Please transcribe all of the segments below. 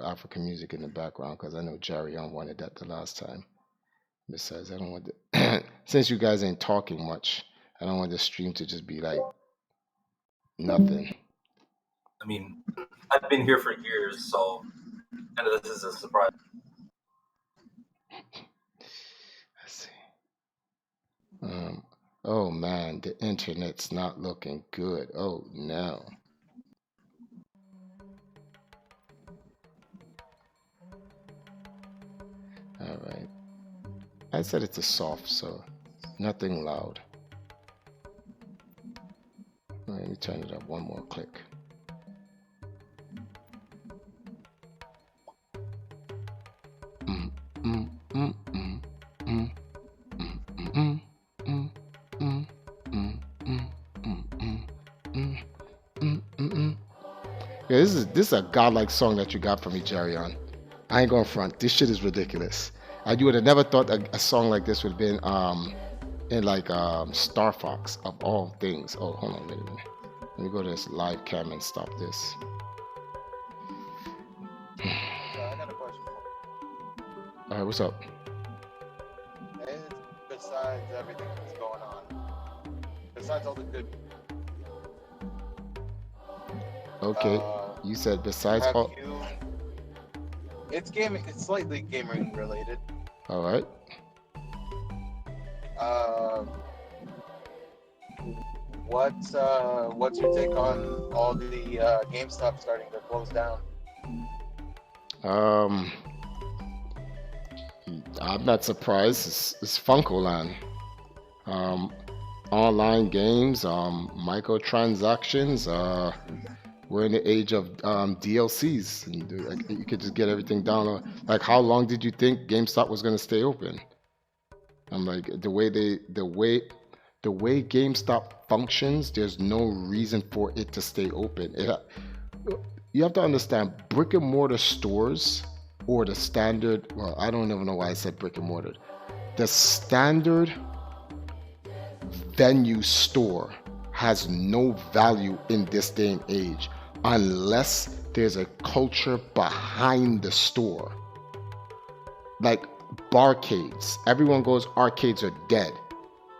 little African music in the background because I know Jerry on wanted that the last time. Besides, I don't want the, since you guys ain't talking much, I don't want the stream to just be like nothing. I mean, I've been here for years, so kind of this is a surprise. Let's see. Oh man, the internet's not looking good. Oh no. All right. I said it's a soft, so nothing loud. Let me turn it up one more click. Yeah, this is a godlike song that you got for me, Jerry. On, I ain't gonna front. This shit is ridiculous. You would have never thought a song like this would have been in like Star Fox of all things. Oh, hold on, wait a minute. Let me go to this live cam and stop this. I got a question. All right, what's up? Besides everything that's going on, besides all the good. Okay, you said besides all. It's gaming. It's slightly gaming related. All right. What's your take on all the GameStop starting to close down? I'm not surprised. It's Funkoland. Online games, microtransactions. We're in the age of DLCs, and you could just get everything down. Like, how long did you think GameStop was going to stay open? I'm like, the way GameStop functions, there's no reason for it to stay open. You have to understand, brick and mortar stores, or the standard, well, I don't even know why I said brick and mortar. The standard venue store has no value in this day and age unless there's a culture behind the store. Like barcades. Everyone goes, arcades are dead.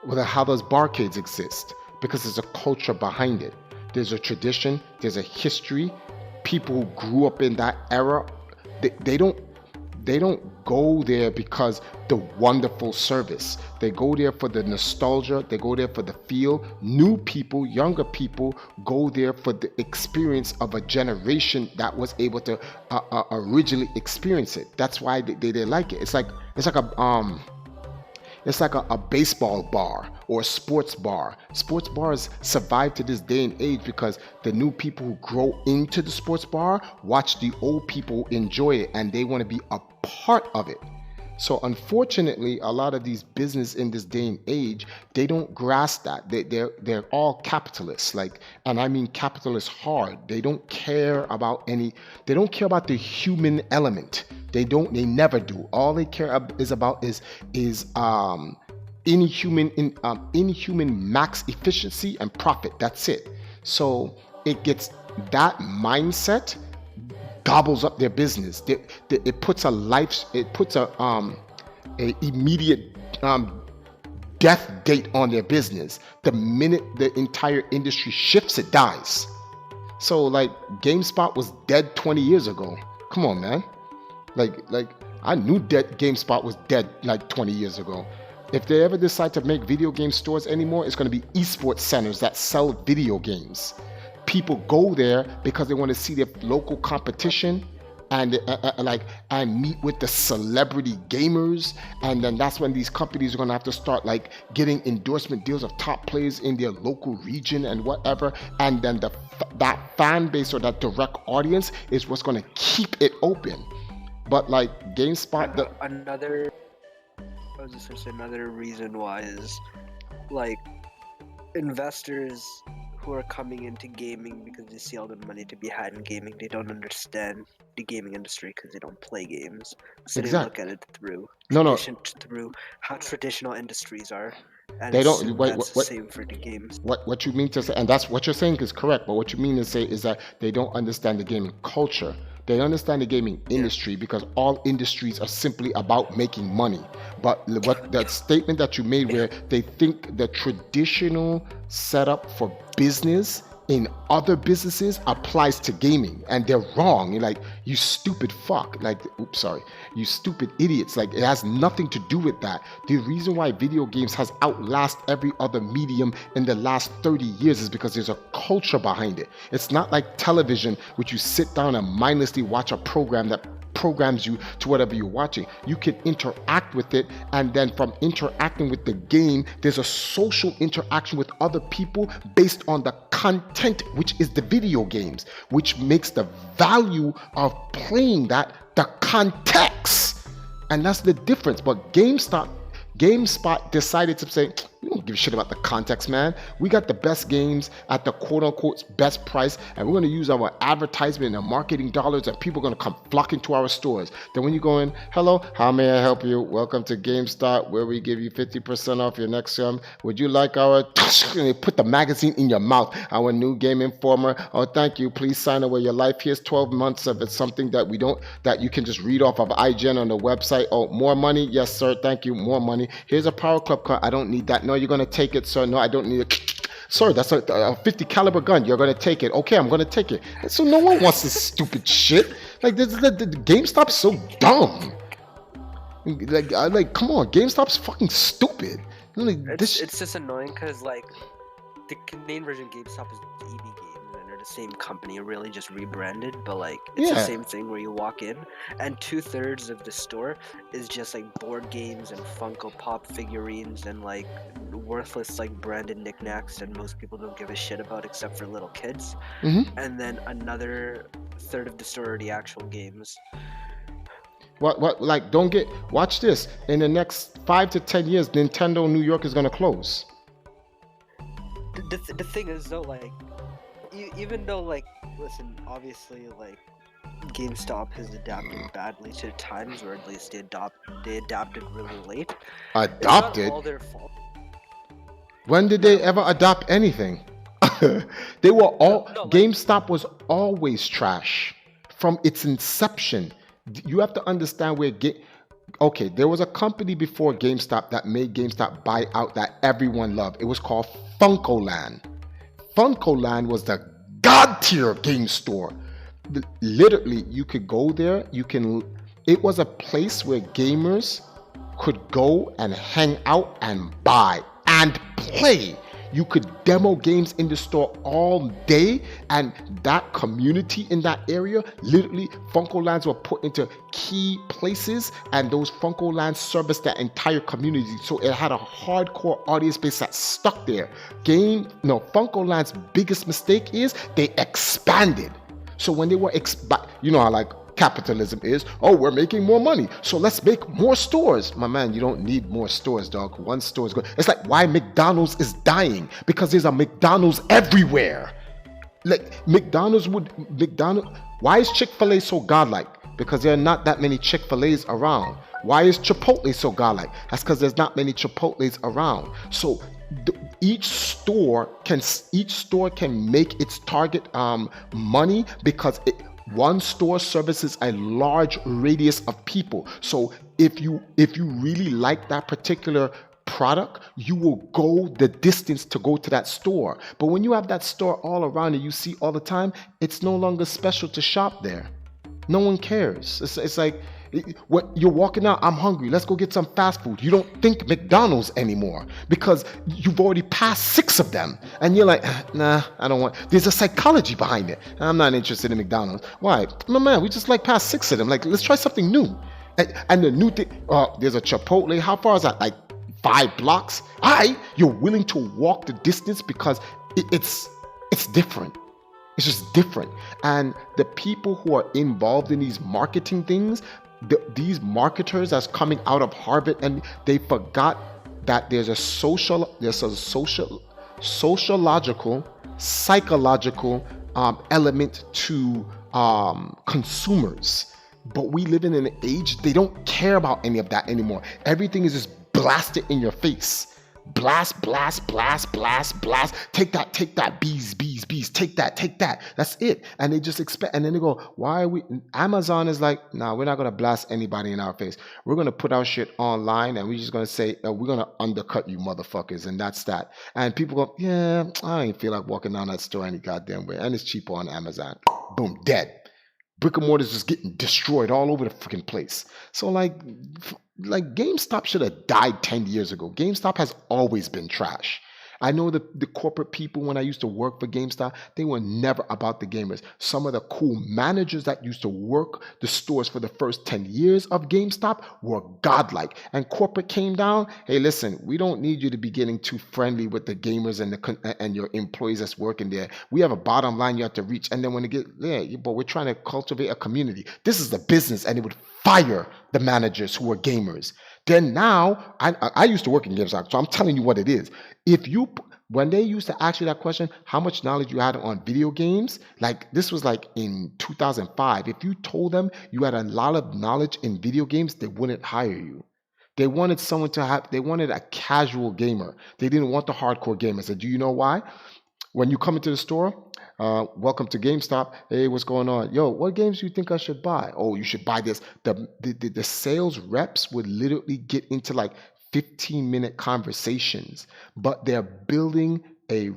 Well, then how does barcades exist? Because there's a culture behind it. There's a tradition, there's a history. People who grew up in that era, they don't go there because the wonderful service. They go there for the nostalgia. They go there for the feel. New people, younger people go there for the experience of a generation that was able to originally experience it. That's why they like it. It's like a baseball bar or a sports bar. Sports bars survive to this day and age because the new people who grow into the sports bar watch the old people enjoy it and they want to be a part of it. So unfortunately, a lot of these business in this day and age, they don't grasp that. They're all capitalists, and I mean capitalist hard. They don't care about the human element. They never do. All they care about is inhuman max efficiency and profit. That's it. So it gets that mindset gobbles up their business. It puts a immediate death date on their business. The minute the entire industry shifts, it dies. So like GameSpot was dead 20 years ago. Come on, man. Like I knew that GameSpot was dead like 20 years ago. If they ever decide to make video game stores anymore, it's going to be eSports centers that sell video games. People go there because they want to see their local competition and meet with the celebrity gamers, and then that's when these companies are going to have to start like getting endorsement deals of top players in their local region and whatever, and then that fan base or that direct audience is what's going to keep it open. But like GameSpot, another reason why is like investors who are coming into gaming because they see all the money to be had in gaming. They don't understand the gaming industry because they don't play games. So exactly. They look at it through through how traditional industries are. And they don't. That's the same for the games. What you mean to say, and that's what you're saying is correct. But what you mean to say is that they don't understand the gaming culture. They understand the gaming industry because all industries are simply about making money. But what that statement that you made, where they think the traditional setup for business in other businesses applies to gaming, and they're wrong. You're like, you stupid fuck. Like, oops, sorry, you stupid idiots. Like, it has nothing to do with that. The reason why video games has outlasted every other medium in the last 30 years is because there's a culture behind it. It's not like television, which you sit down and mindlessly watch a program that programs you to whatever you're watching. You can interact with it, and then from interacting with the game, there's a social interaction with other people based on the content, which is the video games, which makes the value of playing that the context. And that's the difference. But GameSpot decided to say, we don't give a shit about the context, man. We got the best games at the quote-unquote best price, and we're going to use our advertisement and marketing dollars, and people are going to come flocking to our stores. Then when you go in, hello, how may I help you? Welcome to GameStop, where we give you 50% off your next sum. Would you like our... And they put the magazine in your mouth. Our new Game Informer. Oh, thank you. Please sign away your life. Here's 12 months of it's something that that you can just read off of IGN on the website. Oh, more money? Yes, sir. Thank you. More money. Here's a Power Club card. I don't need that. No, you're going to take it, sir. No, I don't need it. Sir, that's a 50 caliber gun. You're going to take it. Okay, I'm going to take it. And so no one wants this stupid shit. Like, the GameStop's so dumb. Like, come on. GameStop's fucking stupid. Like, it's just annoying because, like, the Canadian version of GameStop is EB Games, and they're the same company, really just rebranded, but, like, it's the same thing where you walk in, and 2/3 of the store is just, like, board games and Funko Pop figurines and, like, worthless, like, branded knickknacks, and most people don't give a shit about except for little kids. And then another third of the store are the actual games. Like, watch this. In the next 5 to 10 years, Nintendo New York is going to close. The thing is, though, like, even though, like, listen, obviously, like, GameStop has adapted badly to times, or at least they adapted really late. Adopted? It's not all their fault. When did they ever adopt anything? They were all... GameStop was always trash from its inception. You have to understand where... Okay, there was a company before GameStop that made GameStop buy out that everyone loved. It was called FuncoLand. FuncoLand was the god tier game store. Literally, you could go there. It was a place where gamers could go and hang out and buy and play. You could demo games in the store all day, and that community in that area, literally, FuncoLands were put into key places, and those FuncoLands serviced that entire community. So it had a hardcore audience base that stuck there. FuncoLand's biggest mistake is they expanded. So when they were you know how, like, capitalism is, oh, we're making more money, so let's make more stores. My man, you don't need more stores, dog. One store is good. It's like why McDonald's is dying, because there's a McDonald's everywhere. Like, why is Chick-fil-A so godlike? Because there are not that many Chick-fil-A's around. Why is Chipotle so godlike? That's because there's not many Chipotle's around. So each store can make its target money, because one store services a large radius of people. So if you really like that particular product, you will go the distance to go to that store. But when you have that store all around and you see all the time, it's no longer special to shop there. No one cares. It's like, what, you're walking out, I'm hungry, let's go get some fast food. You don't think McDonald's anymore because you've already passed 6 of them, and you're like, nah, I don't want. There's a psychology behind it. I'm not interested in McDonald's. Why? No, man, we just like past 6 of them. Like, let's try something new. And the new thing, there's a Chipotle. How far is that? Like 5 blocks? You're willing to walk the distance because it's different. It's just different. And the people who are involved in these marketing things, these marketers that's coming out of Harvard, and they forgot that there's a sociological, psychological element to consumers. But we live in an age, they don't care about any of that anymore. Everything is just blasted in your face. Blast, blast, blast, blast, blast. Take that, bees, bees, bees. Take that, take that. That's it. And they just expect, and then they go, why are we? Amazon is like, nah, we're not gonna blast anybody in our face. We're gonna put our shit online, and we're just gonna say, we're gonna undercut you, motherfuckers, and that's that. And people go, yeah, I ain't feel like walking down that store any goddamn way, and it's cheaper on Amazon. Boom, dead. Brick and mortar is just getting destroyed all over the freaking place. So like GameStop should have died 10 years ago. GameStop has always been trash. I know the corporate people when I used to work for GameStop, they were never about the gamers. Some of the cool managers that used to work the stores for the first 10 years of GameStop were godlike. And corporate came down, hey, listen, we don't need you to be getting too friendly with the gamers and your employees that's working there. We have a bottom line you have to reach. And then when it get, yeah, but we're trying to cultivate a community. This is the business, and it would fire the managers who were gamers. Then now, I used to work in GameStop, so I'm telling you what it is. If you when they used to ask you that question, how much knowledge you had on video games, like this was like in 2005. If you told them you had a lot of knowledge in video games, they wouldn't hire you. They wanted someone to have. They wanted a casual gamer. They didn't want the hardcore gamer. So do you know why? When you come into the store, welcome to GameStop. Hey, what's going on? Yo, what games do you think I should buy? Oh, you should buy this. The sales reps would literally get into like 15-minute conversations, but they're building a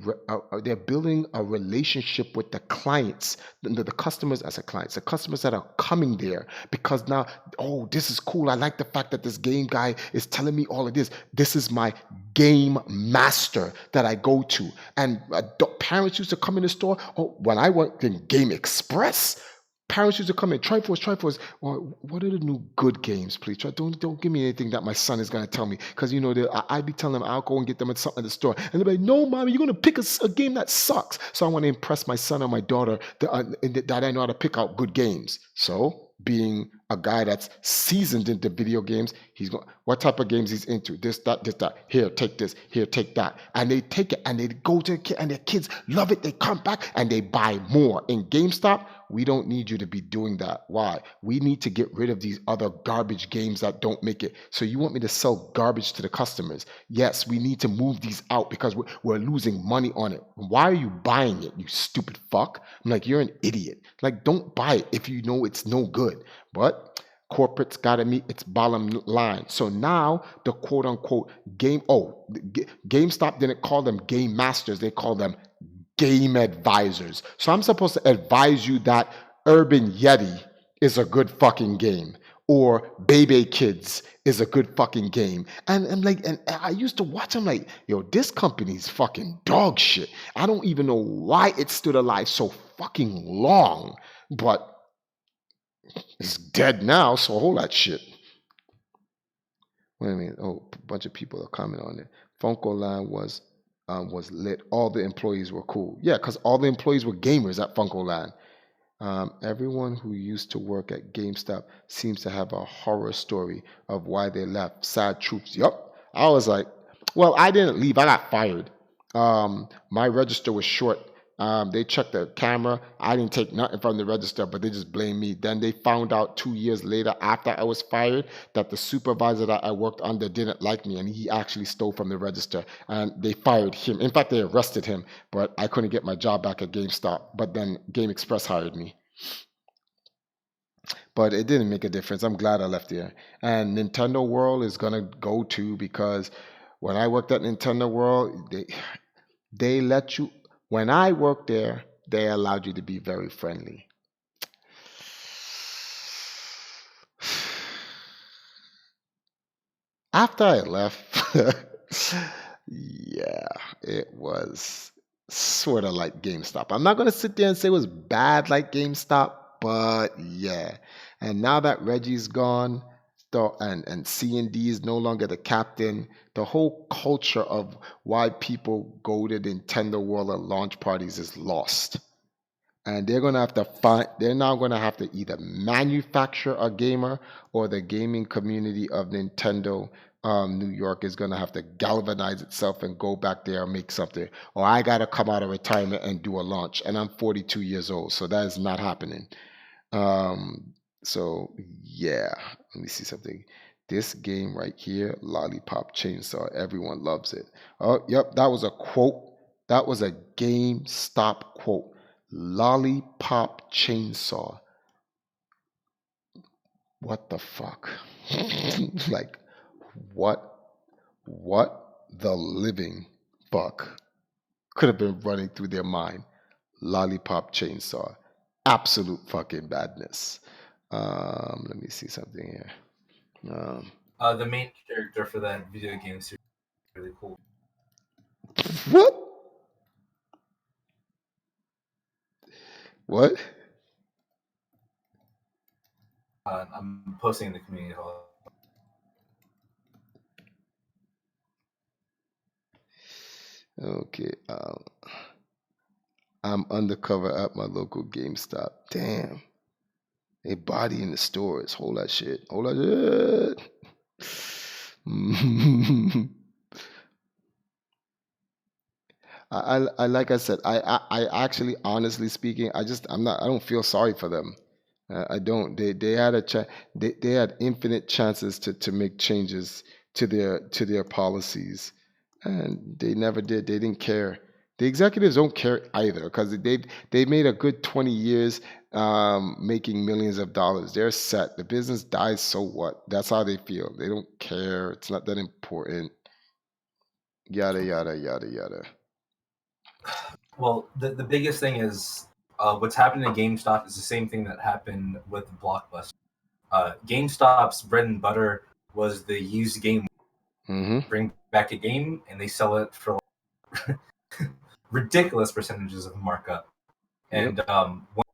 relationship with the clients, the customers as a clients, the customers that are coming there because now, oh, this is cool. I like the fact that this game guy is telling me all of this. This is my game master that I go to. And parents used to come in the store. Oh, when I worked in Game Express, parents used to come in, Triforce. Well, what are the new good games, please? Don't give me anything that my son is gonna tell me, because you know I'd be telling them I'll go and get them at something at the store, and they're like, "No, mommy, you're gonna pick a game that sucks." So I want to impress my son or my daughter that I know how to pick out good games. So being a guy that's seasoned into video games, he's going, what type of games he's into? This, that, this, that. Here, take this. Here, take that. And they take it and they go to the kid, and their kids love it. They come back and they buy more. In GameStop, we don't need you to be doing that. Why? We need to get rid of these other garbage games that don't make it. So you want me to sell garbage to the customers? Yes, we need to move these out because we're losing money on it. Why are you buying it, you stupid fuck? I'm like, you're an idiot. Like, don't buy it if you know it's no good. But corporate's got to meet its bottom line. So now the quote unquote GameStop didn't call them game masters. They call them game advisors. So I'm supposed to advise you that Urban Yeti is a good fucking game, or Baby Kids is a good fucking game. And I'm like, and I used to watch, I'm like, yo, this company's fucking dog shit. I don't even know why it stood alive so fucking long, but it's dead now, so hold that shit. Wait a minute. Oh, a bunch of people are commenting on it. Funko Land was lit. All the employees were cool. Yeah, because all the employees were gamers at Funko Land. Everyone who used to work at GameStop seems to have a horror story of why they left. Sad troops. Yup. I was like, well, I didn't leave. I got fired. My register was short. They checked the camera. I didn't take nothing from the register, but they just blamed me. Then they found out 2 years later, after I was fired, that the supervisor that I worked under didn't like me, and he actually stole from the register, and they fired him. In fact, they arrested him, but I couldn't get my job back at GameStop. But then Game Express hired me. But it didn't make a difference. I'm glad I left there. And Nintendo World is gonna go too, because when I worked at Nintendo World, they let you. When I worked there, they allowed you to be very friendly. After I left, yeah, it was sort of like GameStop. I'm not going to sit there and say it was bad like GameStop, but yeah. And now that Reggie's gone, and C&D is no longer the captain, the whole culture of why people go to Nintendo World at launch parties is lost. And they're now gonna have to either manufacture a gamer, or the gaming community of Nintendo New York is gonna have to galvanize itself and go back there and make something. Or I gotta come out of retirement and do a launch. And I'm 42 years old, so that is not happening. So yeah, let me see something. This game right here, Lollipop Chainsaw, everyone loves it. Oh, yep, that was a quote. That was a GameStop quote. Lollipop Chainsaw. What the fuck? Like, what the living fuck could have been running through their mind? Lollipop Chainsaw. Absolute fucking badness. Let me see something here. The main character for that video game series is really cool. What? What? I'm posting in the community hall. Okay. I'm undercover at my local GameStop. Damn. They body in the stores. Hold that shit. Hold that shit. I like I said, I actually, honestly speaking, I don't feel sorry for them. I don't. They had they had infinite chances to make changes to their policies, and they never did. They didn't care. The executives don't care either because they made a good 20 years making millions of dollars. They're set. The business dies, so what? That's how they feel. They don't care. It's not that important. Yada yada yada yada. Well, the biggest thing is what's happening at GameStop is the same thing that happened with Blockbuster. GameStop's bread and butter was the used game. Mm-hmm. Bring back a game and they sell it for like ridiculous percentages of markup. And when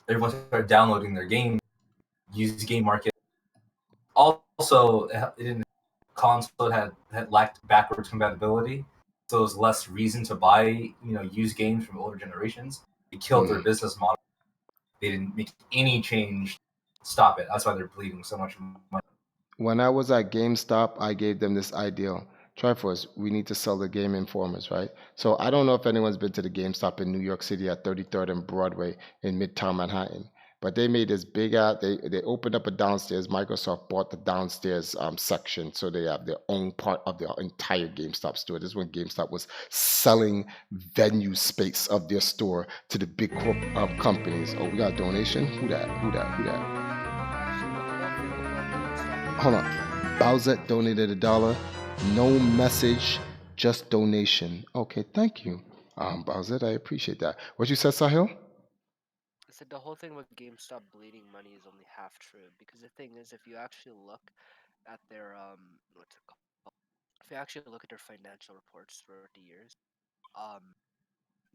everyone started downloading their game, used game market. Also, console had lacked backwards compatibility, so it was less reason to buy used games from older generations. It killed their business model. They didn't make any change. Stop it. That's why they're bleeding so much money. When I was at GameStop, I gave them this ideal. Triforce, we need to sell the Game Informers, right? So I don't know if anyone's been to the GameStop in New York City at 33rd and Broadway in Midtown Manhattan. But they made this big out. They opened up a downstairs. Microsoft bought the downstairs section, so they have their own part of their entire GameStop store. This is when GameStop was selling venue space of their store to the big companies. Oh, we got a donation. Who that? Who that? Who that? Hold on. Bowser donated $1. No message, just donation. Okay, thank you, Bowser. I appreciate that. What you said, Sahil? I said the whole thing with GameStop bleeding money is only half true because the thing is, if you actually look at their what's it called? If you actually look at their financial reports throughout the years, um,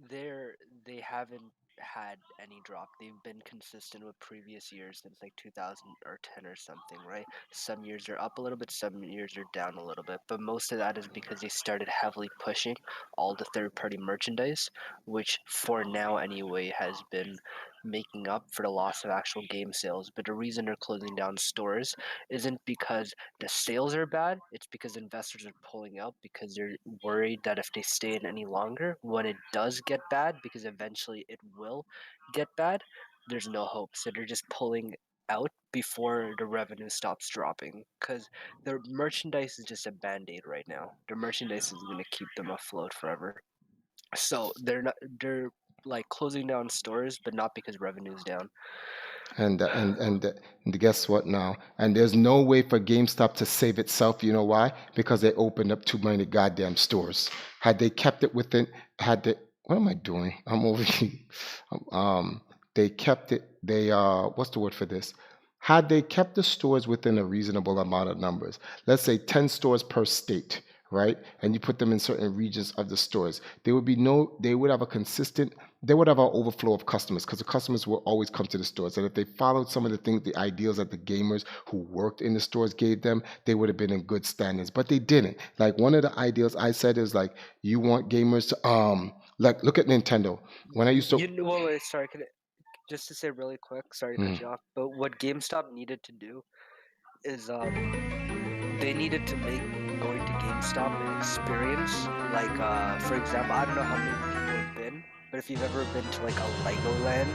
they haven't had any drop. They've been consistent with previous years since like 2010 or something, right? Some years are up a little bit, some years are down a little bit, but most of that is because they started heavily pushing all the third-party merchandise, which for now anyway has been making up for the loss of actual game sales. But the reason they're closing down stores isn't because the sales are bad, it's because investors are pulling out because they're worried that if they stay in any longer, when it does get bad, because eventually it will get bad, there's no hope. So they're just pulling out before the revenue stops dropping because their merchandise is just a band-aid right now. Their merchandise is going to keep them afloat forever. So they're like closing down stores, but not because revenue's down. And guess what now? And there's no way for GameStop to save itself. You know why? Because they opened up too many goddamn stores. Had they kept it within, had they, what am I doing? I'm over here. They kept it. They what's the word for this? Had they kept the stores within a reasonable amount of numbers, let's say 10 stores per state, right? And you put them in certain regions of the stores, they would have a consistent, they would have an overflow of customers because the customers will always come to the stores. And if they followed some of the things, the ideals that the gamers who worked in the stores gave them, they would have been in good standings. But they didn't. Like one of the ideals I said is like, you want gamers to like look at Nintendo. When I used to Wait, sorry, just to say really quick, sorry to cut you off, but what GameStop needed to do is they needed to make going to GameStop an experience. Like for example, I don't know how many people have been, but if you've ever been to like a Legoland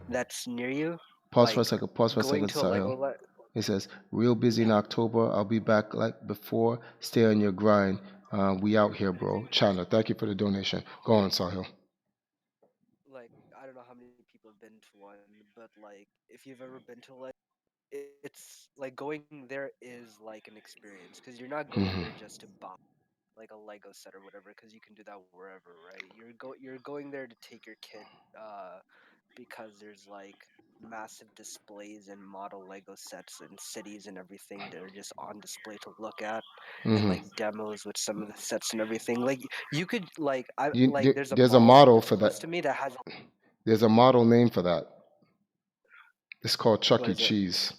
that's near you, pause like for a second, going to a Sahil. Legoland. It says, real busy in October. I'll be back like before. Stay on your grind. We out here, bro. Chandler, thank you for the donation. Go on, Sahil. Like, I don't know how many people have been to one, but like, if you've ever been to like, it's like going there is like an experience because you're not going there Hmm. just to buy like a Lego set or whatever because you can do that wherever, right? You're going there to take your kid because there's like massive displays and model Lego sets and cities and everything that are just on display to look at and Hmm. like demos with some of the sets and everything. Like you could like I You, like there's a there's a mall model super for close that. to me that has There's a model name for that. It's called Chuck what E. is it? Cheese.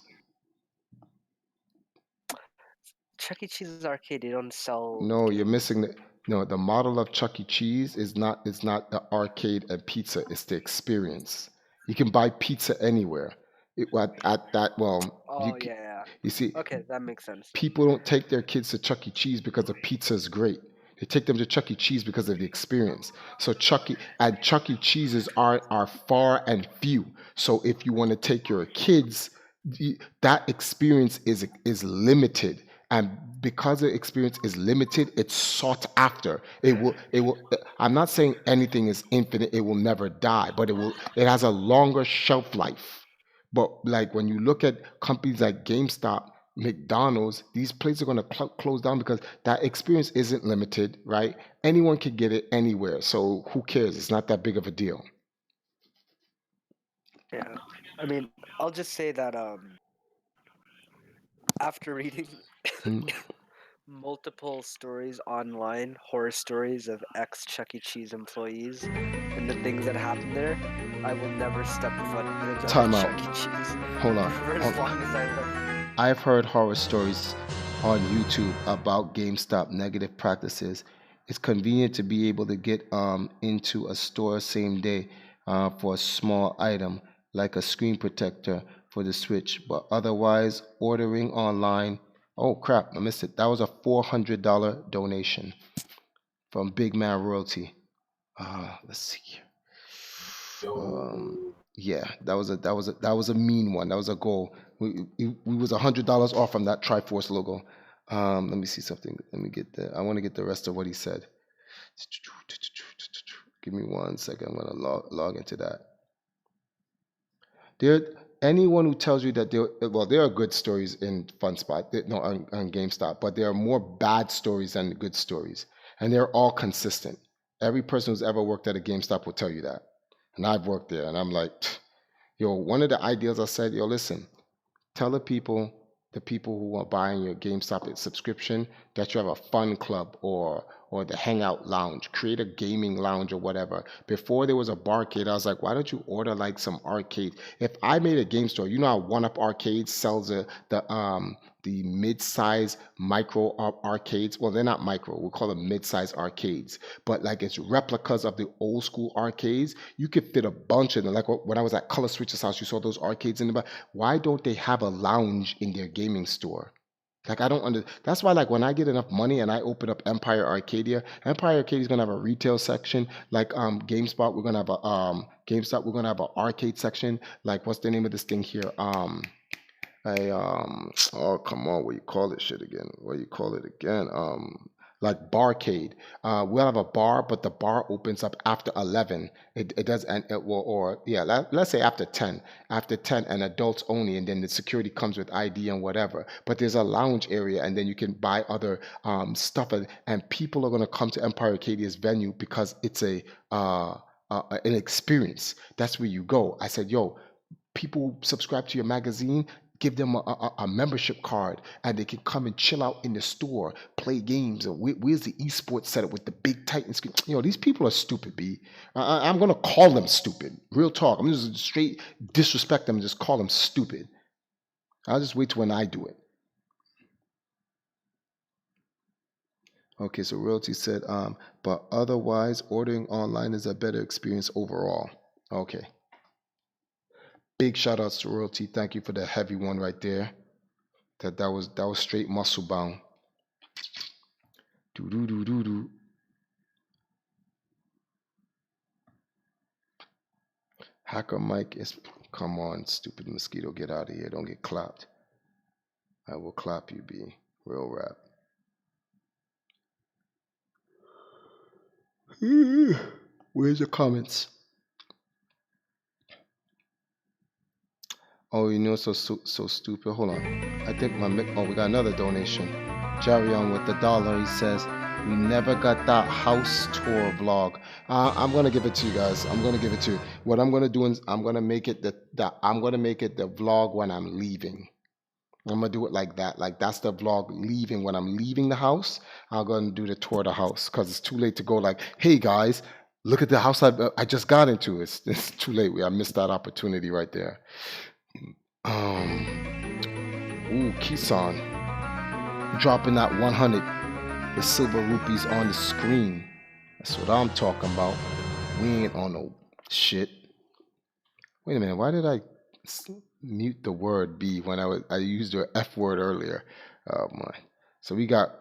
Chuck E. Cheese's arcade. They don't sell No, you're games. missing the. No, the model of Chuck E. Cheese is not the arcade and pizza. It's the experience. You can buy pizza anywhere. At that, well, Oh yeah, yeah. you see, Okay, that makes sense. people don't take their kids to Chuck E. Cheese because the pizza is great. They take them to Chuck E. Cheese because of the experience. So Chuck E. Cheese's are far and few. So if you want to take your kids, that experience is limited. And because the experience is limited, it's sought after. It will. I'm not saying anything is infinite. It will never die, but it has a longer shelf life. But like when you look at companies like GameStop, McDonald's, these places are going to close down because that experience isn't limited, right? Anyone can get it anywhere. So who cares? It's not that big of a deal. Yeah. I mean, I'll just say that after reading Hmm. multiple stories online, horror stories of ex Chuck E. Cheese employees and the things that happened there, I will never step foot in another Time out. Chuck E. Cheese Hold on. for as Hold long as I live. I've heard horror stories on YouTube about GameStop negative practices. It's convenient to be able to get into a store same day for a small item like a screen protector for the Switch, but otherwise ordering online. Oh crap, I missed it. That was a $400 donation from Big Man Royalty. Let's see. Um, Yo, yeah, that was a mean one. That was a goal. We was $100 off from that Triforce logo. Let me see something. Let me get the. I want to get the rest of what he said. Give me 1 second. I'm gonna log into that. There, anyone who tells you that there are good stories in FunSpot, no, on GameStop, but there are more bad stories than good stories, and they're all consistent. Every person who's ever worked at a GameStop will tell you that, and I've worked there, and I'm like, yo, one of the ideas I said, yo, listen, tell the people who are buying your GameStop subscription, that you have a fun club or the hangout lounge. Create a gaming lounge or whatever. Before there was a barcade, I was like, why don't you order like some arcade? If I made a game store, you know how One Up Arcade sells the mid-size micro arcades. Well, they're not micro. We'll call them mid-size arcades. But like it's replicas of the old school arcades. You could fit a bunch of them. Like when I was at Color Switch's house, you saw those arcades in the back. Why don't they have a lounge in their gaming store? Like I don't under. That's why like when I get enough money and I open up Empire Arcadia, Empire Arcadia is gonna have a retail section. Like GameSpot, we're gonna have a GameStop, we're gonna have an arcade section. Like what's the name of this thing here? Oh come on, what you call it shit again? What you call it again? Like barcade. We'll have a bar, but the bar opens up after 11. It does, and it will, or yeah, let's say after 10. After 10, and adults only, and then the security comes with ID and whatever. But there's a lounge area, and then you can buy other stuff, and people are gonna come to Empire Arcadia's venue because it's an experience. That's where you go. I said, yo, people subscribe to your magazine, give them a membership card, and they can come and chill out in the store, play games. And where's the eSports setup with the big Titan screen? These people are stupid, B. I'm gonna call them stupid. Real talk. I'm just straight disrespect them and just call them stupid. I'll just wait till when I do it. Okay, so Royalty said, but otherwise, ordering online is a better experience overall. Okay. Big shout outs to Royalty. Thank you for the heavy one right there. That was straight muscle bound. Do do do do do. Hacker Mike is, come on, stupid mosquito, get out of here. Don't get clapped. I will clap you, B. Real rap. Where's your comments? Oh, you know, so stupid. Hold on. I think we got another donation. Jerry on with the dollar. He says, we never got that house tour vlog. I'm gonna give it to you guys. I'm gonna give it to you. What I'm gonna do is I'm gonna make it the vlog when I'm leaving. I'm gonna do it like that. Like that's the vlog leaving. When I'm leaving the house, I'm gonna do the tour of the house because it's too late to go like, hey guys, look at the house I just got into. It's too late. I missed that opportunity right there. Kisan dropping that 100, the silver rupees on the screen. That's what I'm talking about. We ain't on no shit. Wait a minute, why did I mute the word B when I used the F word earlier? Oh my. So we got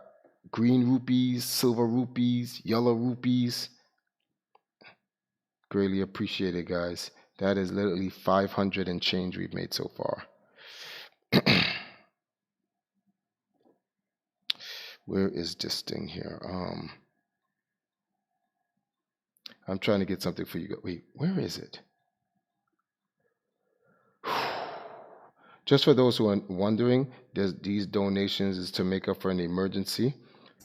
green rupees, silver rupees, yellow rupees. Greatly appreciated, guys. That is literally 500 and change we've made so far. Where is this thing here? I'm trying to get something for you. Wait, where is it? Just for those who are wondering, these donations is to make up for an emergency.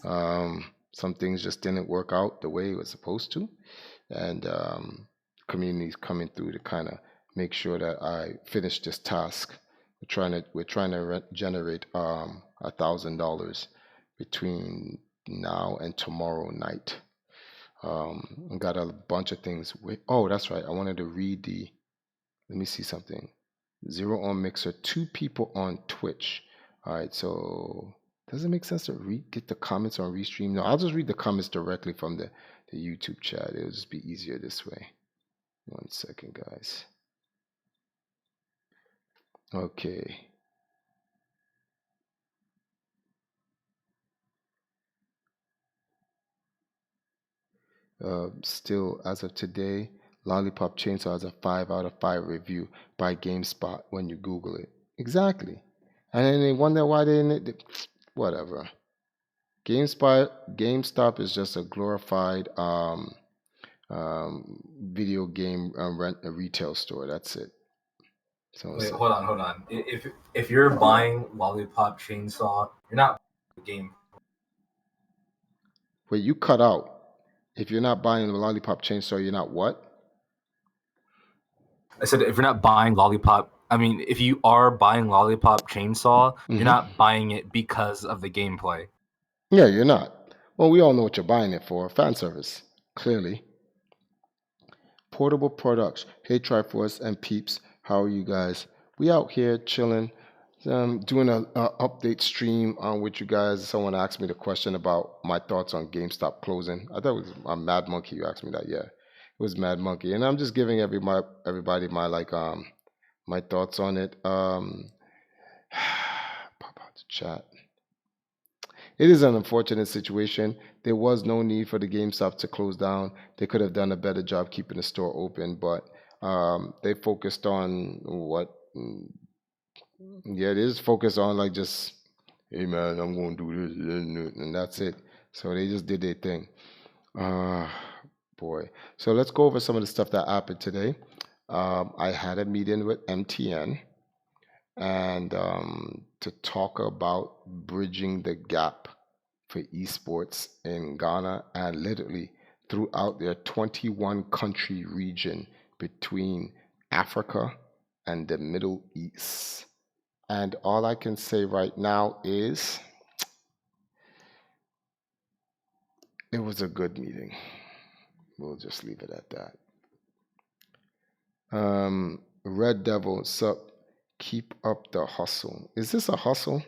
Some things just didn't work out the way it was supposed to, and community's coming through to kind of make sure that I finish this task. We're trying to generate $1,000 between now and tomorrow night. Got a bunch of things. Oh, that's right. I wanted to read the. Let me see something. Zero on Mixer, 2 people on Twitch. All right, so does it make sense to get the comments on Restream? No, I'll just read the comments directly from the YouTube chat. It'll just be easier this way. 1 second, guys. Okay. Still, as of today, Lollipop Chainsaw has a 5 out of 5 review by GameSpot when you Google it. Exactly. And then they wonder why they didn't. Whatever. GameStop is just a glorified video game retail store. That's it. So wait, hold on. If you're buying Lollipop Chainsaw, you're not buying the game. Wait, you cut out. If you're not buying the Lollipop Chainsaw, you're not what? I said if you're not buying Lollipop, I mean, if you are buying Lollipop Chainsaw, you're not buying it because of the gameplay. Yeah, you're not. Well, we all know what you're buying it for. Fan service, clearly. Portable products. Hey, Triforce and peeps, how are you guys? We out here chilling, doing a update stream with you guys. Someone asked me the question about my thoughts on GameStop closing. I thought it was Mad Monkey who asked me that. Yeah, it was Mad Monkey, and I'm just giving everybody my my thoughts on it. Pop out the chat. It is an unfortunate situation. There was no need for the GameStop to close down. They could have done a better job keeping the store open, but they focused on what? Yeah, it is focused on like just, hey man, I'm going to do this, and that's it. So they just did their thing. Boy. So let's go over some of the stuff that happened today. I had a meeting with MTN and to talk about bridging the gap for esports in Ghana and literally throughout their 21 country region between Africa and the Middle East. And all I can say right now is it was a good meeting. We'll just leave it at that. Red Devil, sup? Keep up the hustle. Is this a hustle?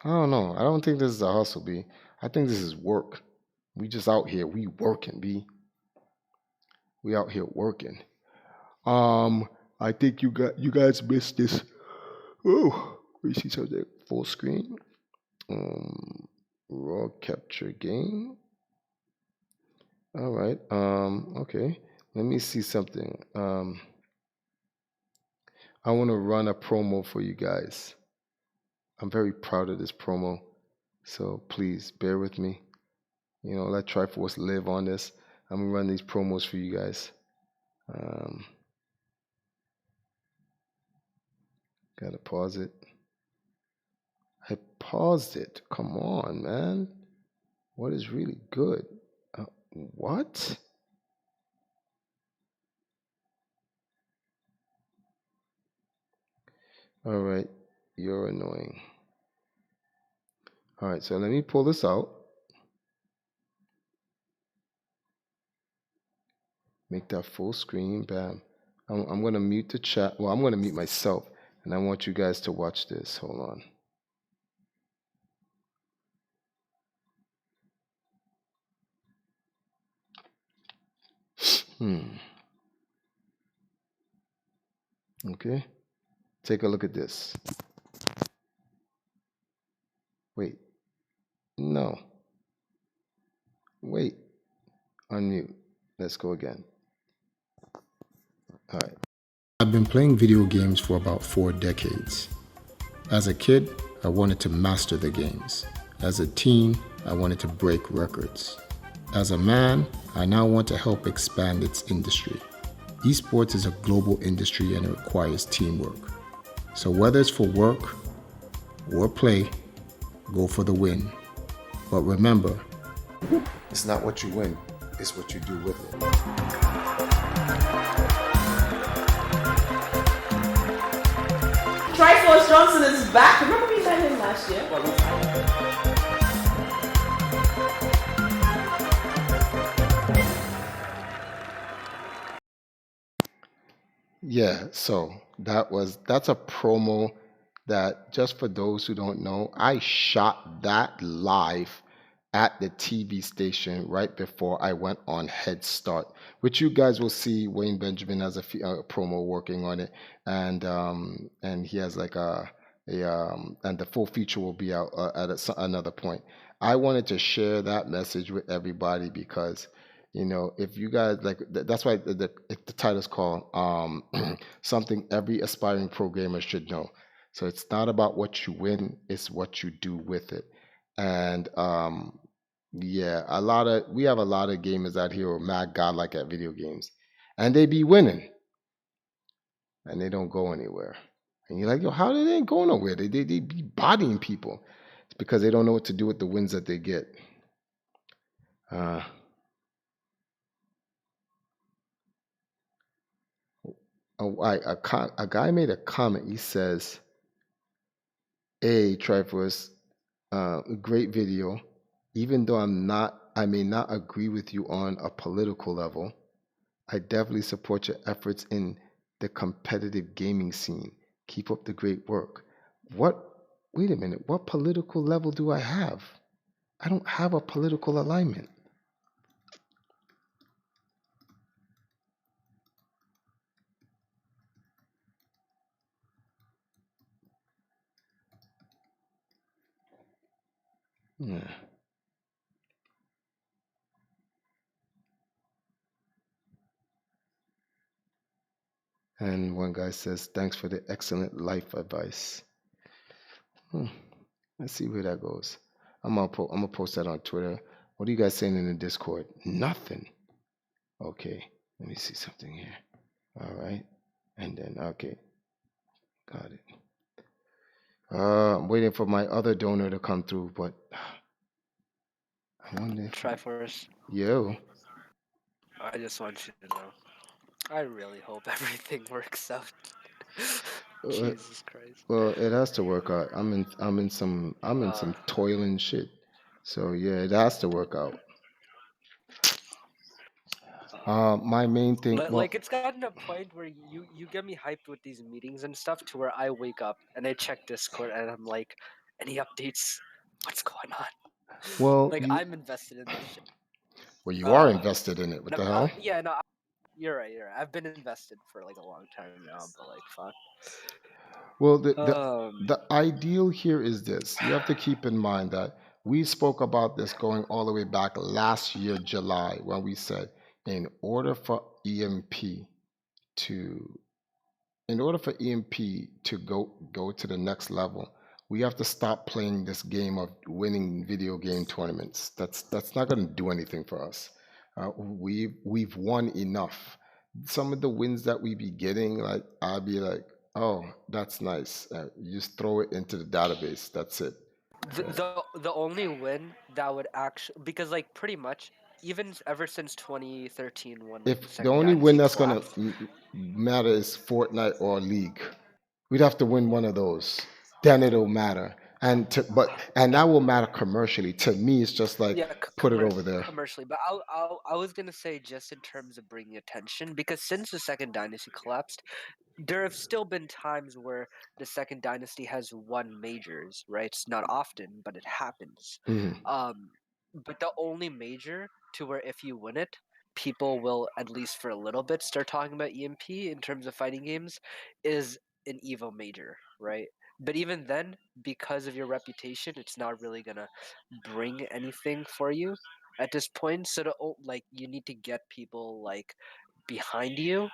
I don't know. I don't think this is a hustle, B. I think this is work. We just out here. We working, B. We out here working. I think you guys missed this. Oh, we see something full screen. Raw capture game. All right. Okay. Let me see something. I want to run a promo for you guys. I'm very proud of this promo. So please bear with me. Let Triforce live on this. I'm gonna run these promos for you guys. Gotta pause it. I paused it. Come on, man. What is really good? What? All right, you're annoying. All right, so let me pull this out. Make that full screen. Bam. I'm going to mute the chat. Well, I'm going to mute myself, and I want you guys to watch this. Hold on. Okay. Take a look at this. Wait. No. Wait. Unmute. Let's go again. All right. I've been playing video games for about 4 decades. As a kid, I wanted to master the games. As a teen, I wanted to break records. As a man, I now want to help expand its industry. Esports is a global industry and it requires teamwork. So whether it's for work or play, go for the win. But remember, it's not what you win, it's what you do with it. Triforce Johnson is back. Remember we met him last year? Yeah, so that's a promo that, just for those who don't know, I shot that live at the TV station right before I went on Head Start, which you guys will see. Wayne Benjamin has a promo working on it, and he has like and the full feature will be out at another point. I wanted to share that message with everybody because if you guys like, that's why the title's called something every aspiring programmer should know. So it's not about what you win, it's what you do with it. And yeah, we have a lot of gamers out here who are mad godlike at video games, and they be winning, and they don't go anywhere. And you're like, yo, how do they go nowhere? They be bodying people. It's because they don't know what to do with the wins that they get. A guy made a comment. He says, "Hey, Triforce, great video. Even though I may not agree with you on a political level, I definitely support your efforts in the competitive gaming scene. Keep up the great work." Wait a minute. What political level do I have? I don't have a political alignment. Yeah. And one guy says, "Thanks for the excellent life advice." Let's see where that goes. I'm gonna post that on Twitter. What are you guys saying in the Discord? Nothing. Okay, let me see something here. All right, and then okay, got it. I'm waiting for my other donor to come through, but I wonder. Triforce. Yo. I just want you to know. I really hope everything works out. Jesus Christ. Well, it has to work out. I'm in some toiling shit. So yeah, it has to work out. My main thing, Like it's gotten a point where you get me hyped with these meetings and stuff to where I wake up and I check Discord and I'm like, any updates? What's going on? well, Like I'm invested in this shit. well, you are invested in it. What No, the hell? yeah, no, you're right. You're right. I've been invested for like a long time now, but like fuck. Well, the ideal here is this. You have to keep in mind that we spoke about this going all the way back last year, July, when we said in order for EMP to go to the next level, We have to stop playing this game of winning video game tournaments. That's not going to do anything for us. We've won enough. Some of the wins that we be getting, like I'll be like, oh, that's nice. You just throw it into the database. That's it. The only win that would actually, because like pretty much ever since 2013 when like the If the second only win dynasty that's going to collapsed. matter is Fortnite or League, we'd have to win one of those. Then it'll matter. And that will matter commercially. To me, it's just like Yeah, put it over there. commercially, but I was gonna say just in terms of bringing attention, because since the second dynasty collapsed, there have still been times where the second dynasty has won majors, right? It's not often, but it happens. Mhm. Um, but the only major to where if you win it, people will at least for a little bit start talking about EMP in terms of fighting games is an Evo major, right? But even then, because of your reputation, it's not really gonna bring anything for you at this point. So like you need to get people like behind you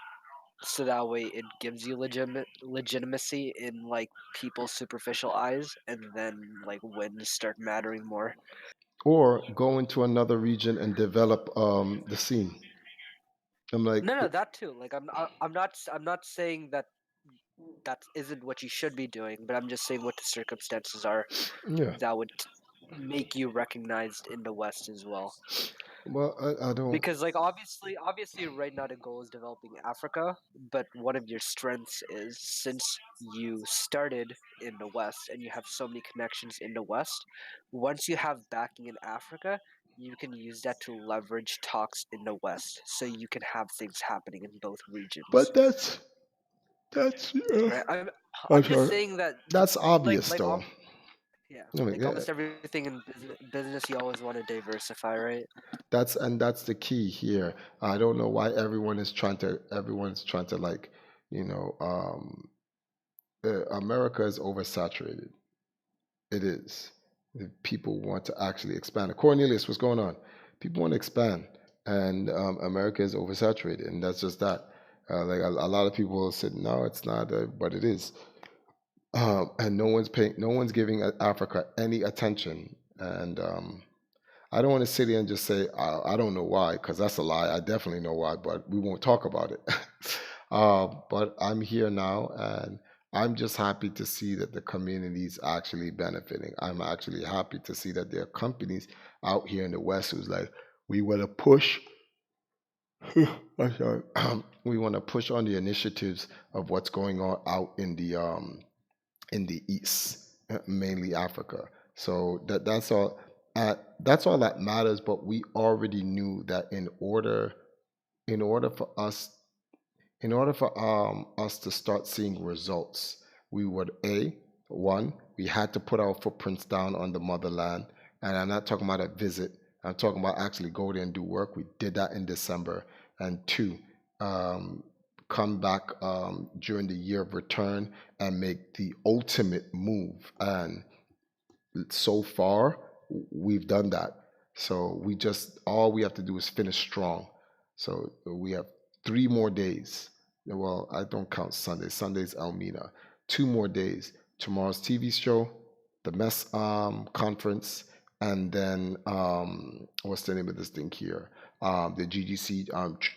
so that way it gives you legitimacy in like people's superficial eyes, and then like wins start mattering more. Or go into another region and develop the scene. I'm like, No, that too. Like I'm not saying that that isn't what you should be doing, but I'm just saying what the circumstances are yeah. that would make you recognized in the West as well. Well, I don't. Because like obviously right now the goal is developing Africa, but one of your strengths is since you started in the West and you have so many connections in the West, once you have backing in Africa, you can use that to leverage talks in the West, so you can have things happening in both regions. But that's. Right? I'm I'm just sorry. saying that That's obvious, like though. yeah, I mean, like almost everything in business you always want to diversify, right? that's the key here. I don't know why everyone's trying to like, you know, America is oversaturated. It is. If people want to actually expand. Cornelius, what's going on? People want to expand, and America is oversaturated, and that's just that. Like a lot of people said, no, it's not, but it is. And no one's giving Africa any attention. And I don't want to sit here and just say I don't know why, because that's a lie. I definitely know why, but we won't talk about it. But I'm here now, and I'm just happy to see that the community is actually benefiting. I'm actually happy to see that there are companies out here in the West who's like, we want to push. I'm sorry. We want to push on the initiatives of what's going on out in the East, mainly Africa. So that's all that matters. But we already knew that in order for us us to start seeing results, we would one, we had to put our footprints down on the motherland, and I'm not talking about a visit. I'm talking about actually go there and do work. We did that in December, and two, um, come back during the year of return and make the ultimate move. And so far we've done that. So we just all we have to do is finish strong. So we have 3 more days. Well, I don't count Sunday. Sunday's Almina. 2 more days. Tomorrow's TV show, the mess conference, and then what's the name of this thing here? The GGC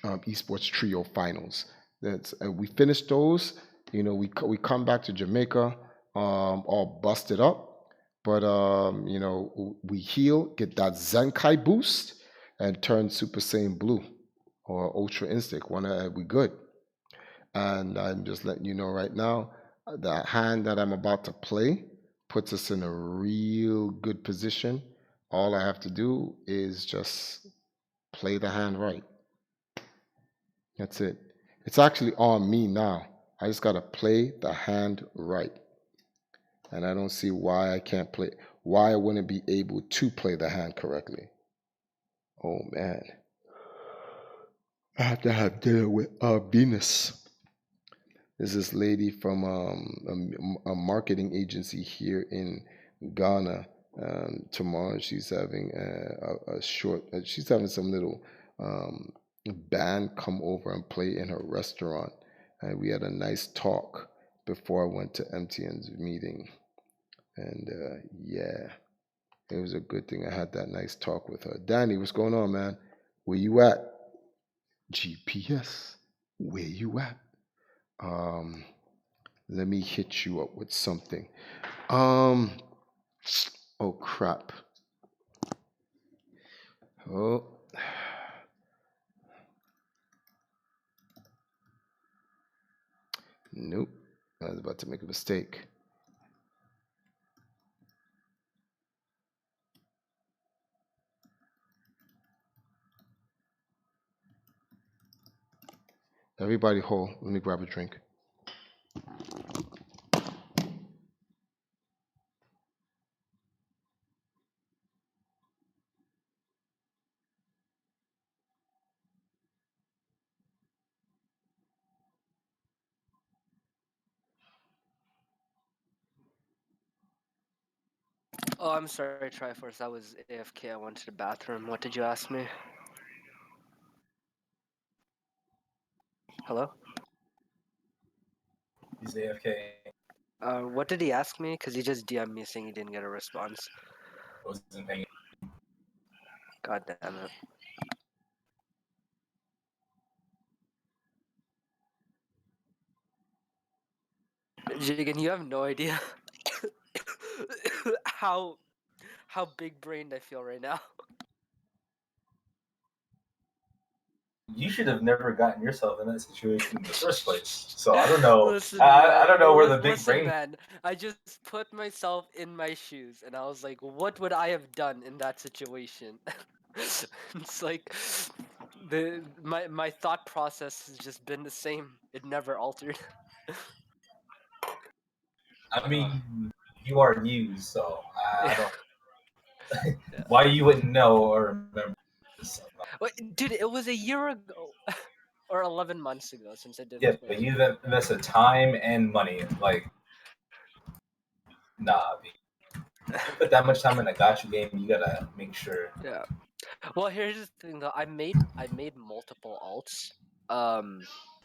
eSports Trio Finals. That's we finished those. We come back to Jamaica, all busted up, but we heal, get that Zenkai boost, and turn Super Saiyan Blue or Ultra Instinct. We good. And I'm just letting you know right now, the hand that I'm about to play puts us in a real good position. All I have to do is just play the hand right. That's it. It's actually on me now. I just gotta play the hand right. And I don't see why I can't play, why I wouldn't be able to play the hand correctly. Oh man, I have to have dinner with Venus. There's this lady from a marketing agency here in Ghana. Tomorrow she's having a short, she's having some little um, band come over and play in her restaurant. And we had a nice talk before I went to MTN's meeting. And yeah, it was a good thing I had that nice talk with her. Danny, what's going on, man? Where you at? GPS, where you at? Um, Let me hit you up with something. Um, oh crap. Oh, nope. I was about to make a mistake. Everybody hold. Let me grab a drink. Oh, I'm sorry, Triforce. I was AFK. I went to the bathroom. What did you ask me? Hello? He's AFK. What did he ask me? Because he just DM'd me saying he didn't get a response. Wasn't paying. God damn it. Jigan, you have no idea how big brained I feel right now. You should have never gotten yourself in that situation in the first place. So I don't know. Listen, I don't know where the big listen, brain. man. I just put myself in my shoes, and I was like, "What would I have done in that situation?" It's like my thought process has just been the same. It never altered. I mean, you are you, so I don't. Yeah. Why you wouldn't know or remember this? Wait, dude, it was a year ago, or 11 months ago since I did Yeah, play. but you then invested time and money. Like, nah, B. You put that much time in a gotcha game, you gotta make sure. Yeah. Well, here's the thing though. I made multiple alts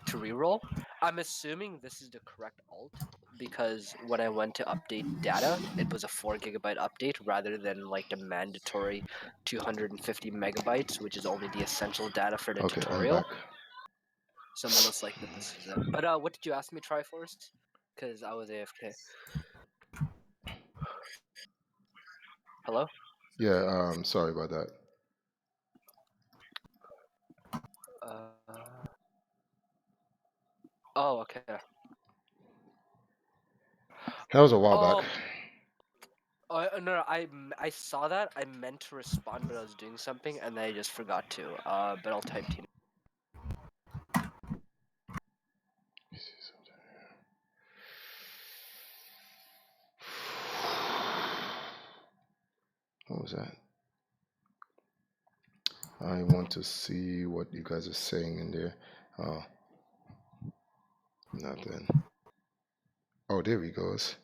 to reroll. I'm assuming this is the correct alt because when I went to update data, it was a 4 GB update rather than like the mandatory 250 megabytes, which is only the essential data for the Okay, I'm tutorial. back. So most likely this is it. But what did you ask me, Triforce? Because I was AFK. Hello? Yeah, sorry about that. Oh, okay. That was a while Oh, back. no, I saw that. I meant to respond, but I was doing something, and I just forgot to. But I'll type to you. What was that? I want to see what you guys are saying in there. Oh, nothing. Oh, there he goes.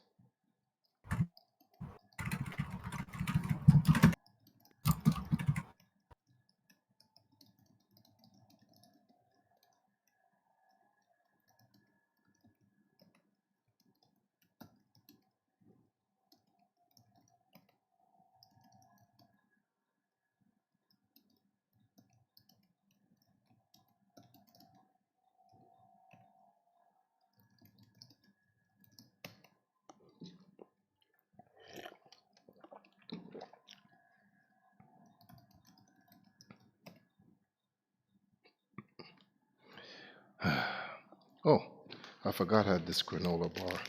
Oh, I forgot I had this granola bar.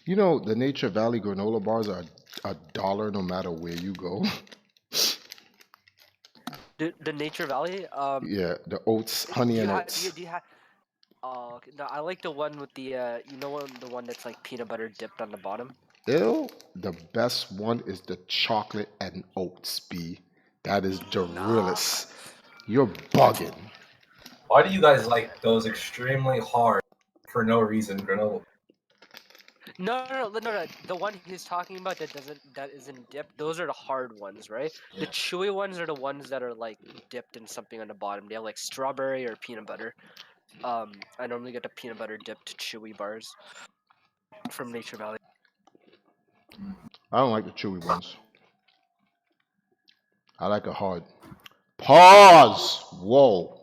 You know, the Nature Valley granola bars are $1 no matter where you go. The Nature Valley. Yeah, the oats, honey Do you and have? oats. Do you have? Oh, okay. No, I like the one with the the one that's like peanut butter dipped on the bottom. Ew, the best one is the chocolate and oats, B. That is the Nah. realest. You're bugging. Why do you guys like those extremely hard, for no reason, granola? No. The one he's talking about that isn't dipped. Those are the hard ones, right? The Yeah. chewy ones are the ones that are like dipped in something on the bottom. They have like strawberry or peanut butter. I normally get a peanut butter dipped chewy bars from Nature Valley. I don't like the chewy ones. I like it hard. Pause. Whoa.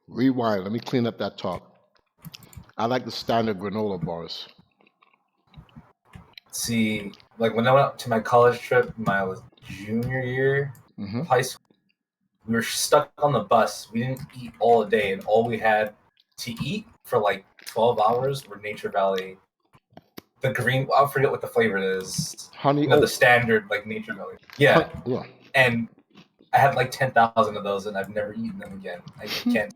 Rewind. Let me clean up that talk. I like the standard granola bars. See, like when I went to my college trip, my junior year Hmm. of high school, we were stuck on the bus. We didn't eat all day, and all we had to eat for like 12 hours were Nature Valley. The green, I forget what the flavor is. Honey The oat. standard like Nature Valley. Yeah, Yeah. and I had like 10,000 of those, and I've never eaten them again. I can't.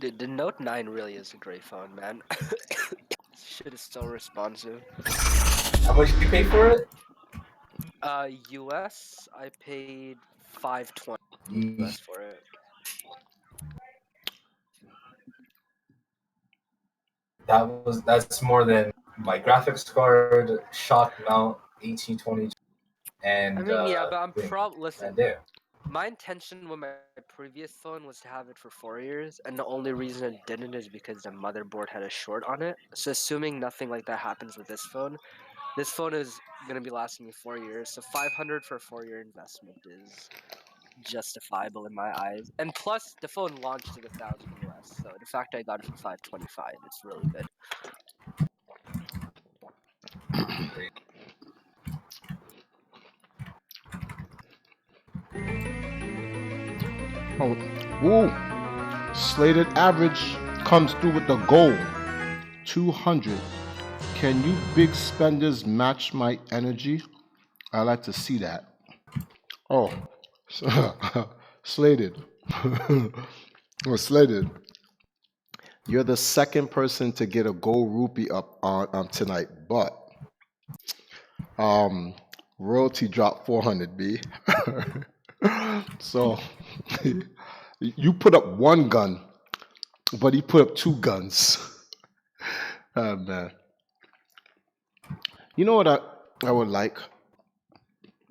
The Note 9 really is a great phone, man. Shit is so responsive. How much did you pay for it? US, I paid $520 US for it. That's more than my graphics card, shock mount, 1820, and I mean, yeah, but I'm thing. listen. And there. My intention with my previous phone was to have it for 4 years, and the only reason it didn't is because the motherboard had a short on it. So assuming nothing like that happens with this phone is gonna be lasting me 4 years. So 500 for a 4-year investment is justifiable in my eyes. And plus, the phone launched at 1,000 US, so the fact I got it for 525, it's really good. Oh, ooh. Slated average comes through with the goal. 200. Can you big spenders match my energy? I like to see that. Oh, slated. Oh, slated. You're the second person to get a gold rupee up on tonight, but um, royalty dropped 400 B. So you put up one gun, but he put up two guns. Oh man. You know what I would like?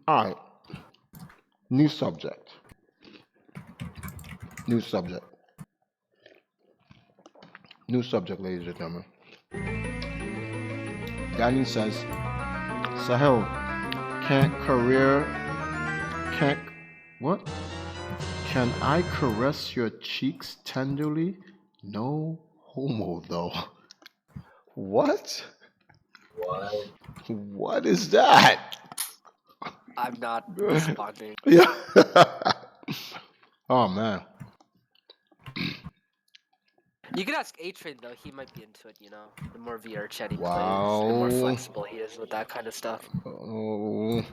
All right. New subject. New subject. New subject, ladies and gentlemen. Danny says, Sahel, can't, what? Can I caress your cheeks tenderly? No homo, though. What? What? What is that? I'm not responding. Yeah. Oh, man. You can ask A-Train though, he might be into it, you know. The more VR chat he plays, Wow. the more flexible he is with that kind of stuff. Oh.